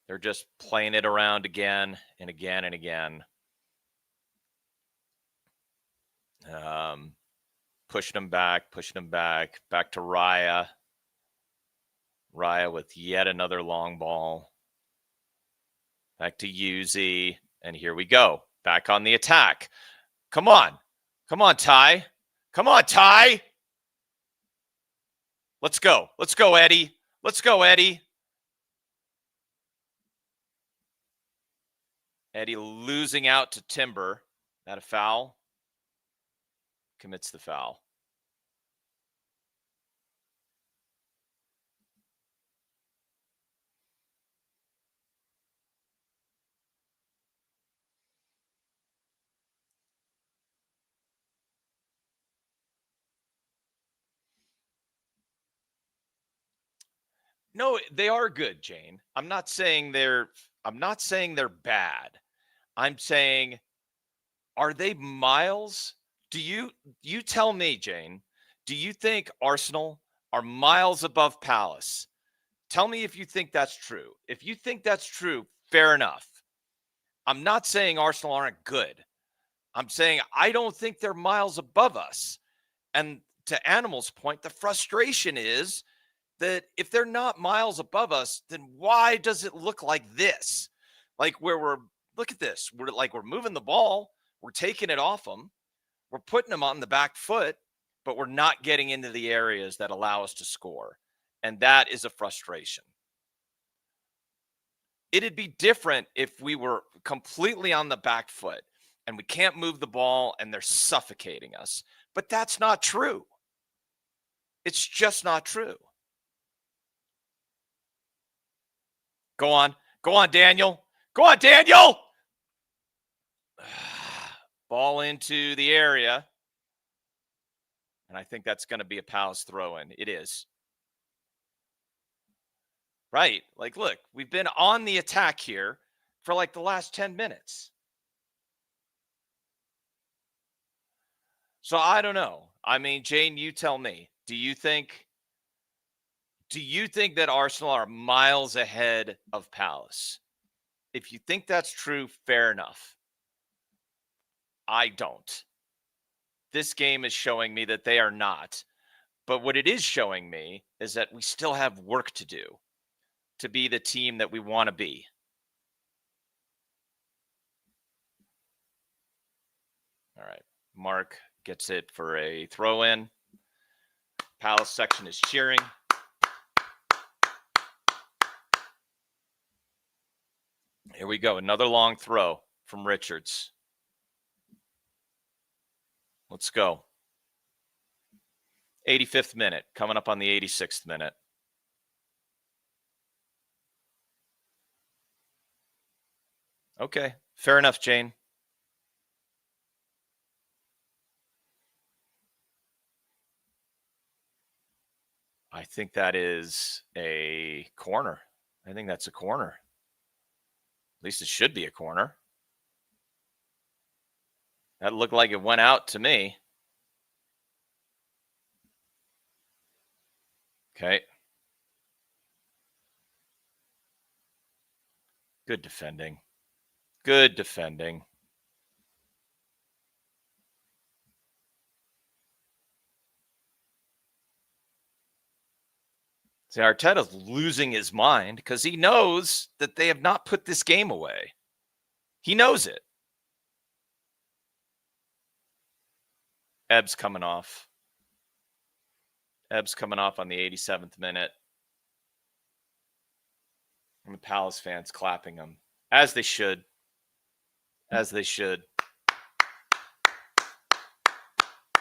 They're just playing it around again and again and again. Pushing them back to Raya. Raya with yet another long ball. Back to Yuzi. And here we go. Back on the attack. Come on. Come on, Ty. Come on, Ty. Let's go. Let's go, Eddie. Let's go, Eddie. Eddie losing out to Timber. That a foul? Commits the foul. No, they are good, Jane. I'm not saying they're bad. I'm saying, are they miles? Do you tell me, Jane, do you think Arsenal are miles above Palace? Tell me if you think that's true. If you think that's true, fair enough. I'm not saying Arsenal aren't good. I'm saying I don't think they're miles above us. And to Animal's point, the frustration is that if they're not miles above us, then why does it look like this? Like look at this. We're moving the ball, we're taking it off them, we're putting them on the back foot, but we're not getting into the areas that allow us to score. And that is a frustration. It'd be different if we were completely on the back foot and we can't move the ball and they're suffocating us. But that's not true. It's just not true. Go on. Go on, Daniel. Go on, Daniel. Ball into the area. And I think that's going to be a Palace throw in. It is. Right. Like, look, we've been on the attack here for like the last 10 minutes. So I don't know. I mean, Jane, you tell me. Do you think that Arsenal are miles ahead of Palace? If you think that's true, fair enough. I don't. This game is showing me that they are not. But what it is showing me is that we still have work to do to be the team that we want to be. All right. Mark gets it for a throw in. Palace section is cheering. Here we go. Another long throw from Richards. Let's go. 85th minute, coming up on the 86th minute. Okay, fair enough, Jane. I think that is a corner. I think that's a corner. At least it should be a corner. That looked like it went out to me. Okay. Good defending. Good defending. See, Arteta's losing his mind because he knows that they have not put this game away. He knows it. Ebbs coming off. Ebbs coming off on the 87th minute. And the Palace fans clapping him, as they should. As they should.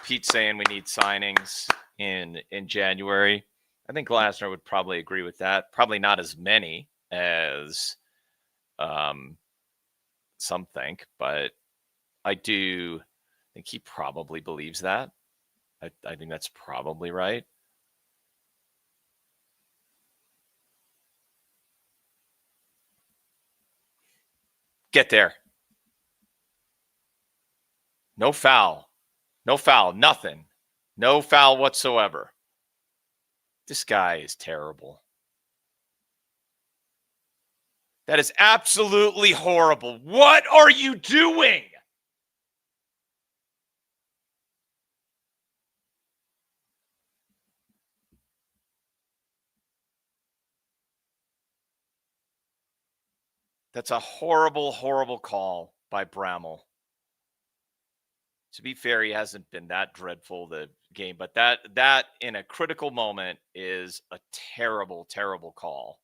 Pete saying we need signings in January. I think Glasner would probably agree with that. Probably not as many as some think, but I do think he probably believes that. I think that's probably right. Get there. No foul. No foul. Nothing. No foul whatsoever. This guy is terrible. That is absolutely horrible. What are you doing? That's a horrible, horrible call by Bramall. To be fair, he hasn't been that dreadful the game, but that in a critical moment is a terrible, terrible call.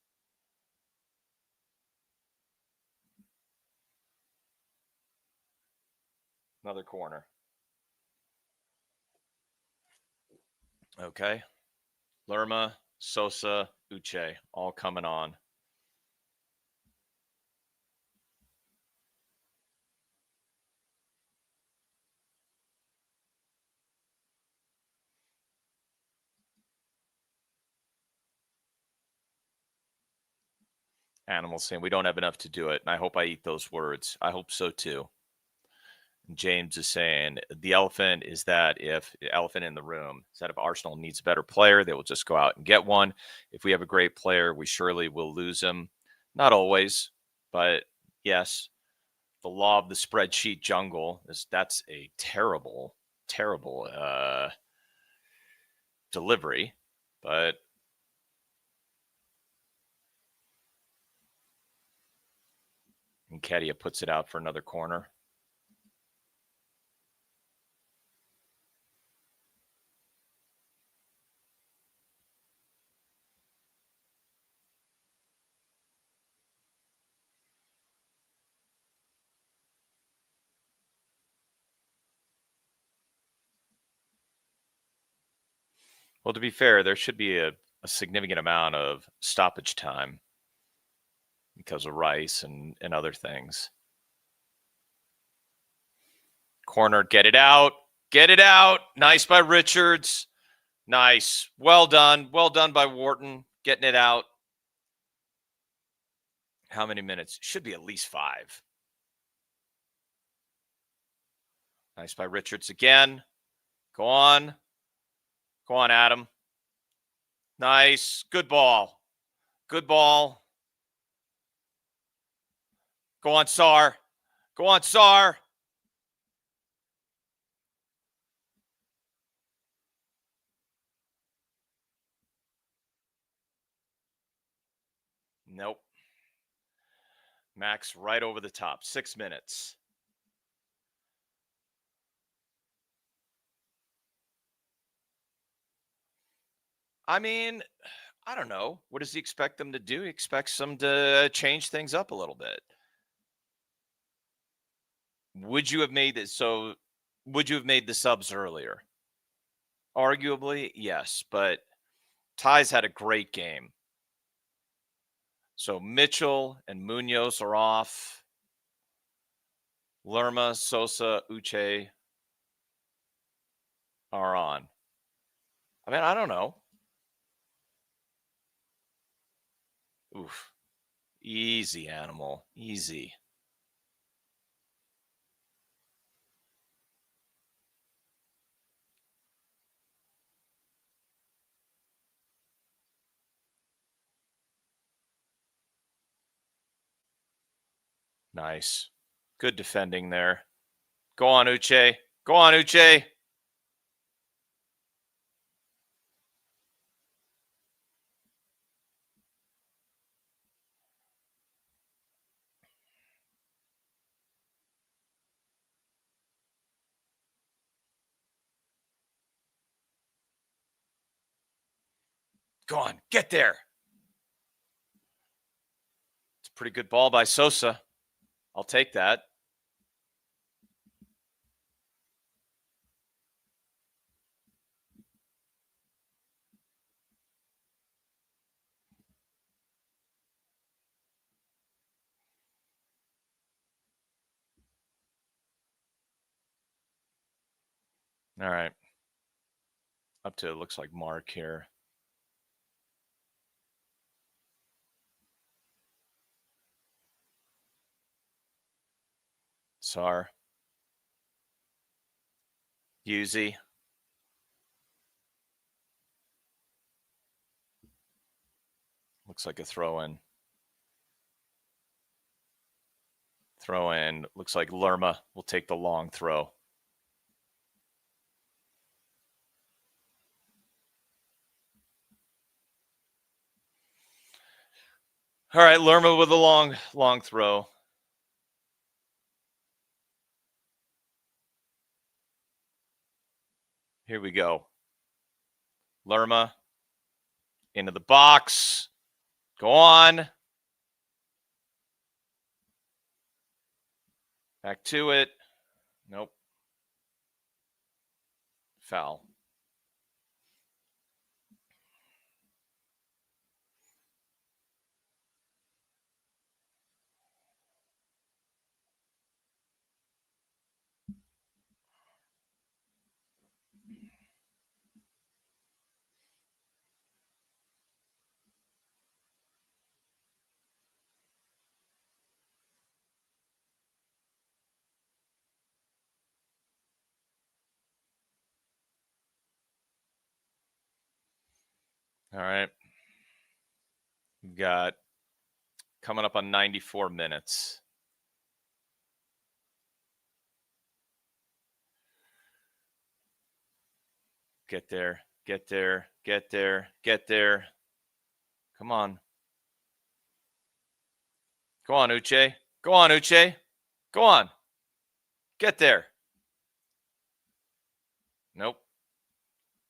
Another corner. Okay. Lerma, Sosa, Uche, all coming on. Animals saying we don't have enough to do it, and I hope I eat those words. I hope so too. James is saying the elephant is that if the elephant in the room is that if Arsenal needs a better player, they will just go out and get one. If we have a great player, we surely will lose him. Not always, but yes, the law of the spreadsheet jungle that's a terrible, terrible delivery, but Nketiah puts it out for another corner. Well, to be fair, there should be a significant amount of stoppage time because of Rice and other things. Corner, get it out. Get it out. Nice by Richards. Nice. Well done. Well done by Wharton. Getting it out. How many minutes? Should be at least 5. Nice by Richards again. Go on. Go on, Adam. Nice. Good ball. Good ball. Go on, Sar. Go on, Sar. Nope. Max right over the top. 6 minutes. I mean, I don't know. What does he expect them to do? He expects them to change things up a little bit. Would you have made it so? Would you have made the subs earlier? Arguably, yes, but Ty's had a great game. So Mitchell and Munoz are off. Lerma, Sosa, Uche are on. I mean, I don't know. Oof. Easy, animal. Easy. Nice. Good defending there. Go on, Uche. Go on, Uche. Go on. Get there. It's a pretty good ball by Sosa. I'll take that. All right. Up to, it looks like Mark here. Sar. Yuzi. Looks like a throw in. Throw in. Looks like Lerma will take the long throw. All right, Lerma with a long throw. Here we go. Lerma into the box. Go on. Back to it. Nope. Foul. All right. We've got coming up on 94 minutes. Get there. Get there. Get there. Get there. Come on. Go on, Uche. Go on, Uche. Go on. Get there. Nope.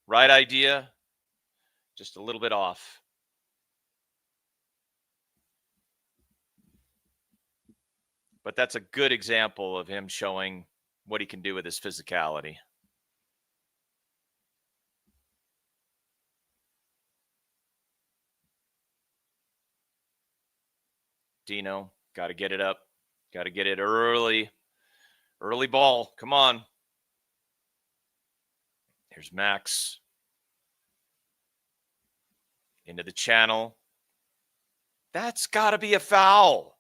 Right idea. Just a little bit off. But that's a good example of him showing what he can do with his physicality. Dino, got to get it up. Got to get it early. Early ball. Come on. Here's Max. Into the channel. That's got to be a foul.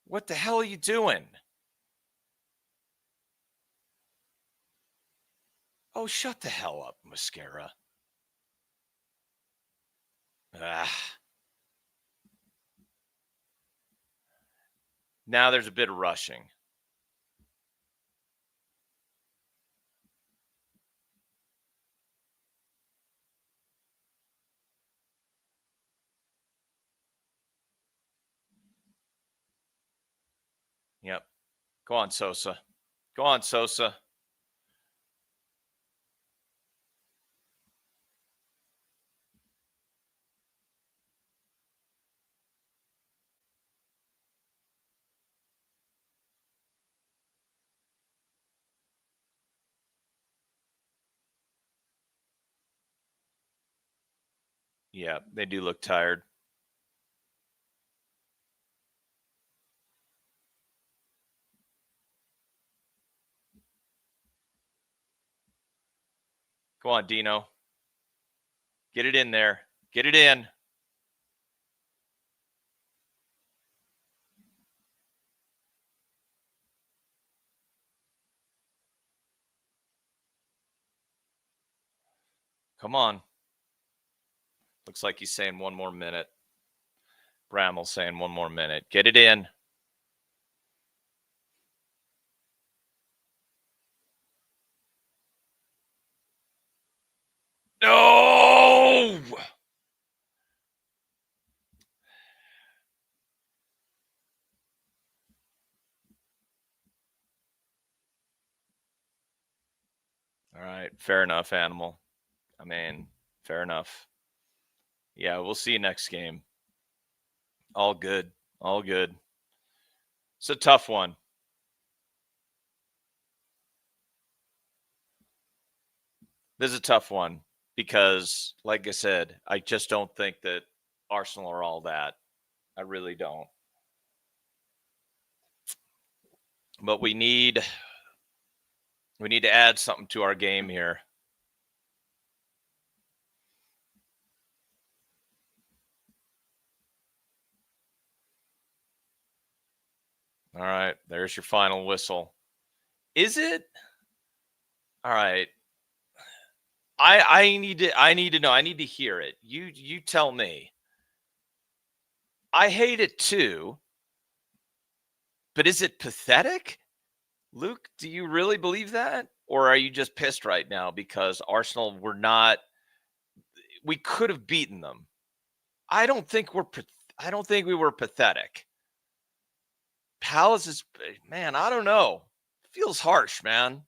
What the hell are you doing? Oh, shut the hell up, Mascara. Now there's a bit of rushing. Yep. Go on, Sosa. Go on, Sosa. Yeah, they do look tired. Go on, Dino. Get it in there. Get it in. Come on. Looks like he's saying one more minute. Brammel's saying one more minute. Get it in. No! All right. Fair enough, Animal. I mean, fair enough. Yeah, we'll see you next game. All good. All good. It's a tough one. This is a tough one because, like I said, I just don't think that Arsenal are all that. I really don't. But we need to add something to our game here. All right, there's your final whistle. Is it? All right. I need to know. I need to hear it. You tell me. I hate it too. But is it pathetic? Luke, do you really believe that? Or are you just pissed right now because Arsenal we could have beaten them. I don't think we were pathetic. Palace is, man, I don't know. Feels harsh, man.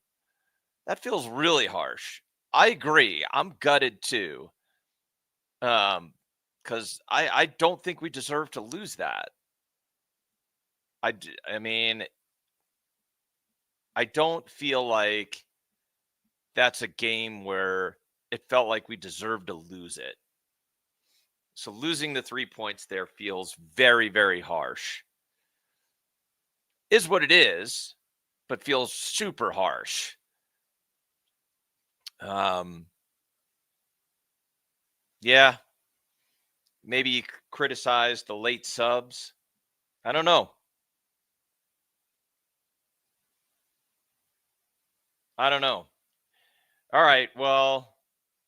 That feels really harsh. I agree. I'm gutted too. Because I don't think we deserve to lose that. I mean, I don't feel like that's a game where it felt like we deserved to lose it. So losing the 3 points there feels very, very harsh. Is what it is, but feels super harsh. Yeah. Maybe you criticize the late subs. I don't know. I don't know. All right. Well,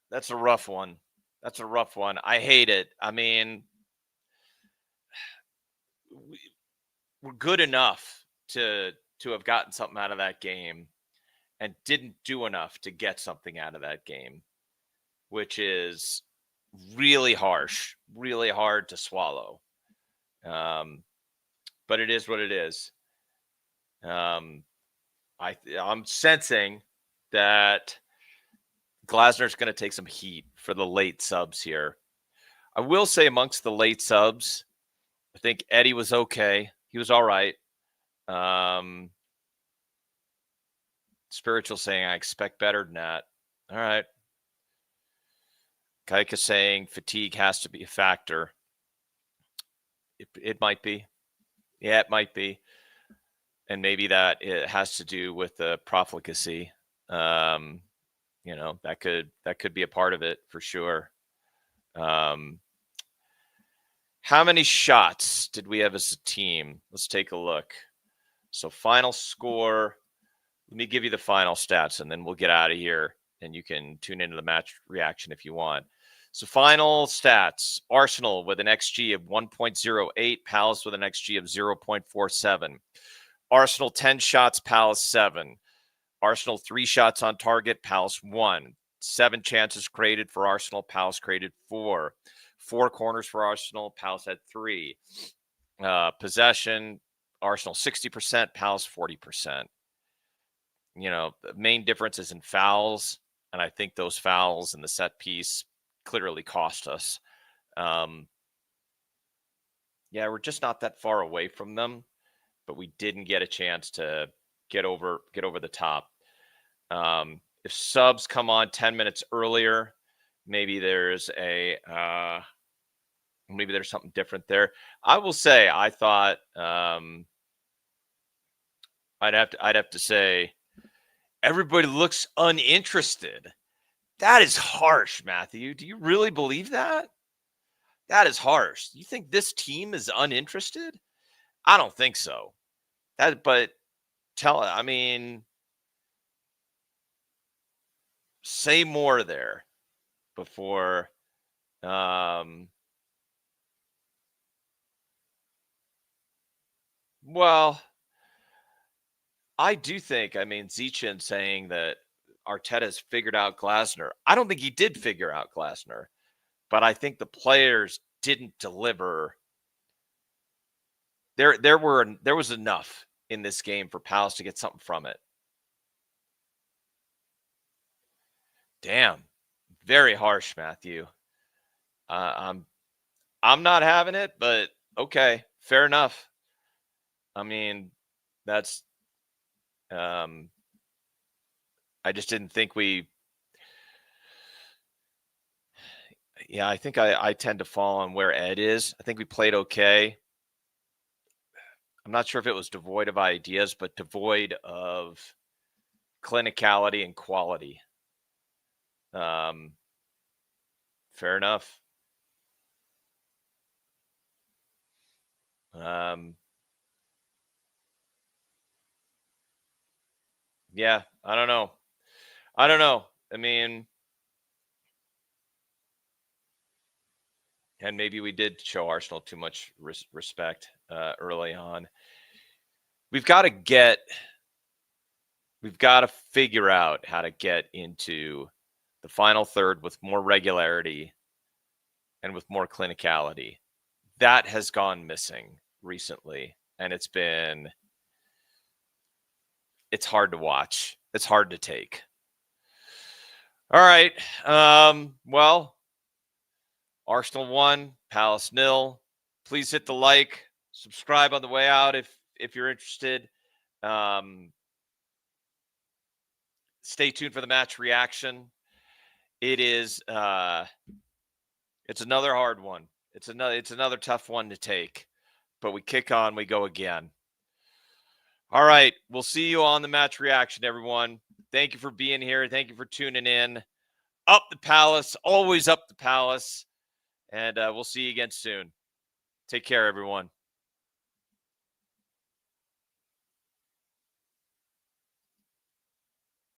that's a rough one. That's a rough one. I hate it. I mean, we're good enough to have gotten something out of that game and didn't do enough to get something out of that game, which is really harsh, really hard to swallow. But it is what it is. I'm sensing that Glasner's going to take some heat for the late subs here. I will say amongst the late subs, I think Eddie was okay. He was all right. Spiritual saying, I expect better than that. All right. Kaika saying fatigue has to be a factor. It might be. Yeah, it might be. and maybe that it has to do with the profligacy. That could be a part of it for sure. How many shots did we have as a team? Let's take a look. So final score. Let me give you the final stats, and then we'll get out of here, and you can tune into the match reaction if you want. So final stats: Arsenal with an XG of 1.08, Palace with an XG of 0.47. Arsenal 10 shots, Palace 7. Arsenal 3 shots on target, Palace 1. 7 chances created for Arsenal, Palace created 4. 4 corners for Arsenal, Palace had 3. Possession, Arsenal 60%, Palace 40%. The main difference is in fouls, and I think those fouls in the set piece clearly cost us. We're just not that far away from them, but we didn't get a chance to get over the top. If subs come on 10 minutes earlier, maybe there's something different there. I will say I thought I'd have to say everybody looks uninterested. That is harsh, Matthew. Do you really believe that? That is harsh. You think this team is uninterested? I don't think so. Say more there before. Well, I do think, Zichin saying that Arteta's figured out Glasner. I don't think he did figure out Glasner, but I think the players didn't deliver. There was enough in this game for Palace to get something from it. Damn, very harsh, Matthew. I'm not having it, but okay, fair enough. That's I just didn't think we. Yeah, I think I tend to fall on where Ed is. I think we played okay. I'm not sure if it was devoid of ideas, but devoid of clinicality and quality. Fair enough. Yeah, I don't know. And maybe we did show Arsenal too much respect early on. We've got to figure out how to get into the final third with more regularity and with more clinicality. That has gone missing recently, and it's hard to watch. It's hard to take. All right. Well, Arsenal 1, Palace 0. Please hit the like, subscribe on the way out if you're interested. Stay tuned for the match reaction. It's another hard one. It's another tough one to take, but we kick on, we go again. All right. We'll see you on the match reaction, everyone. Thank you for being here. Thank you for tuning in. Up the Palace, always up the Palace. And we'll see you again soon. Take care, everyone.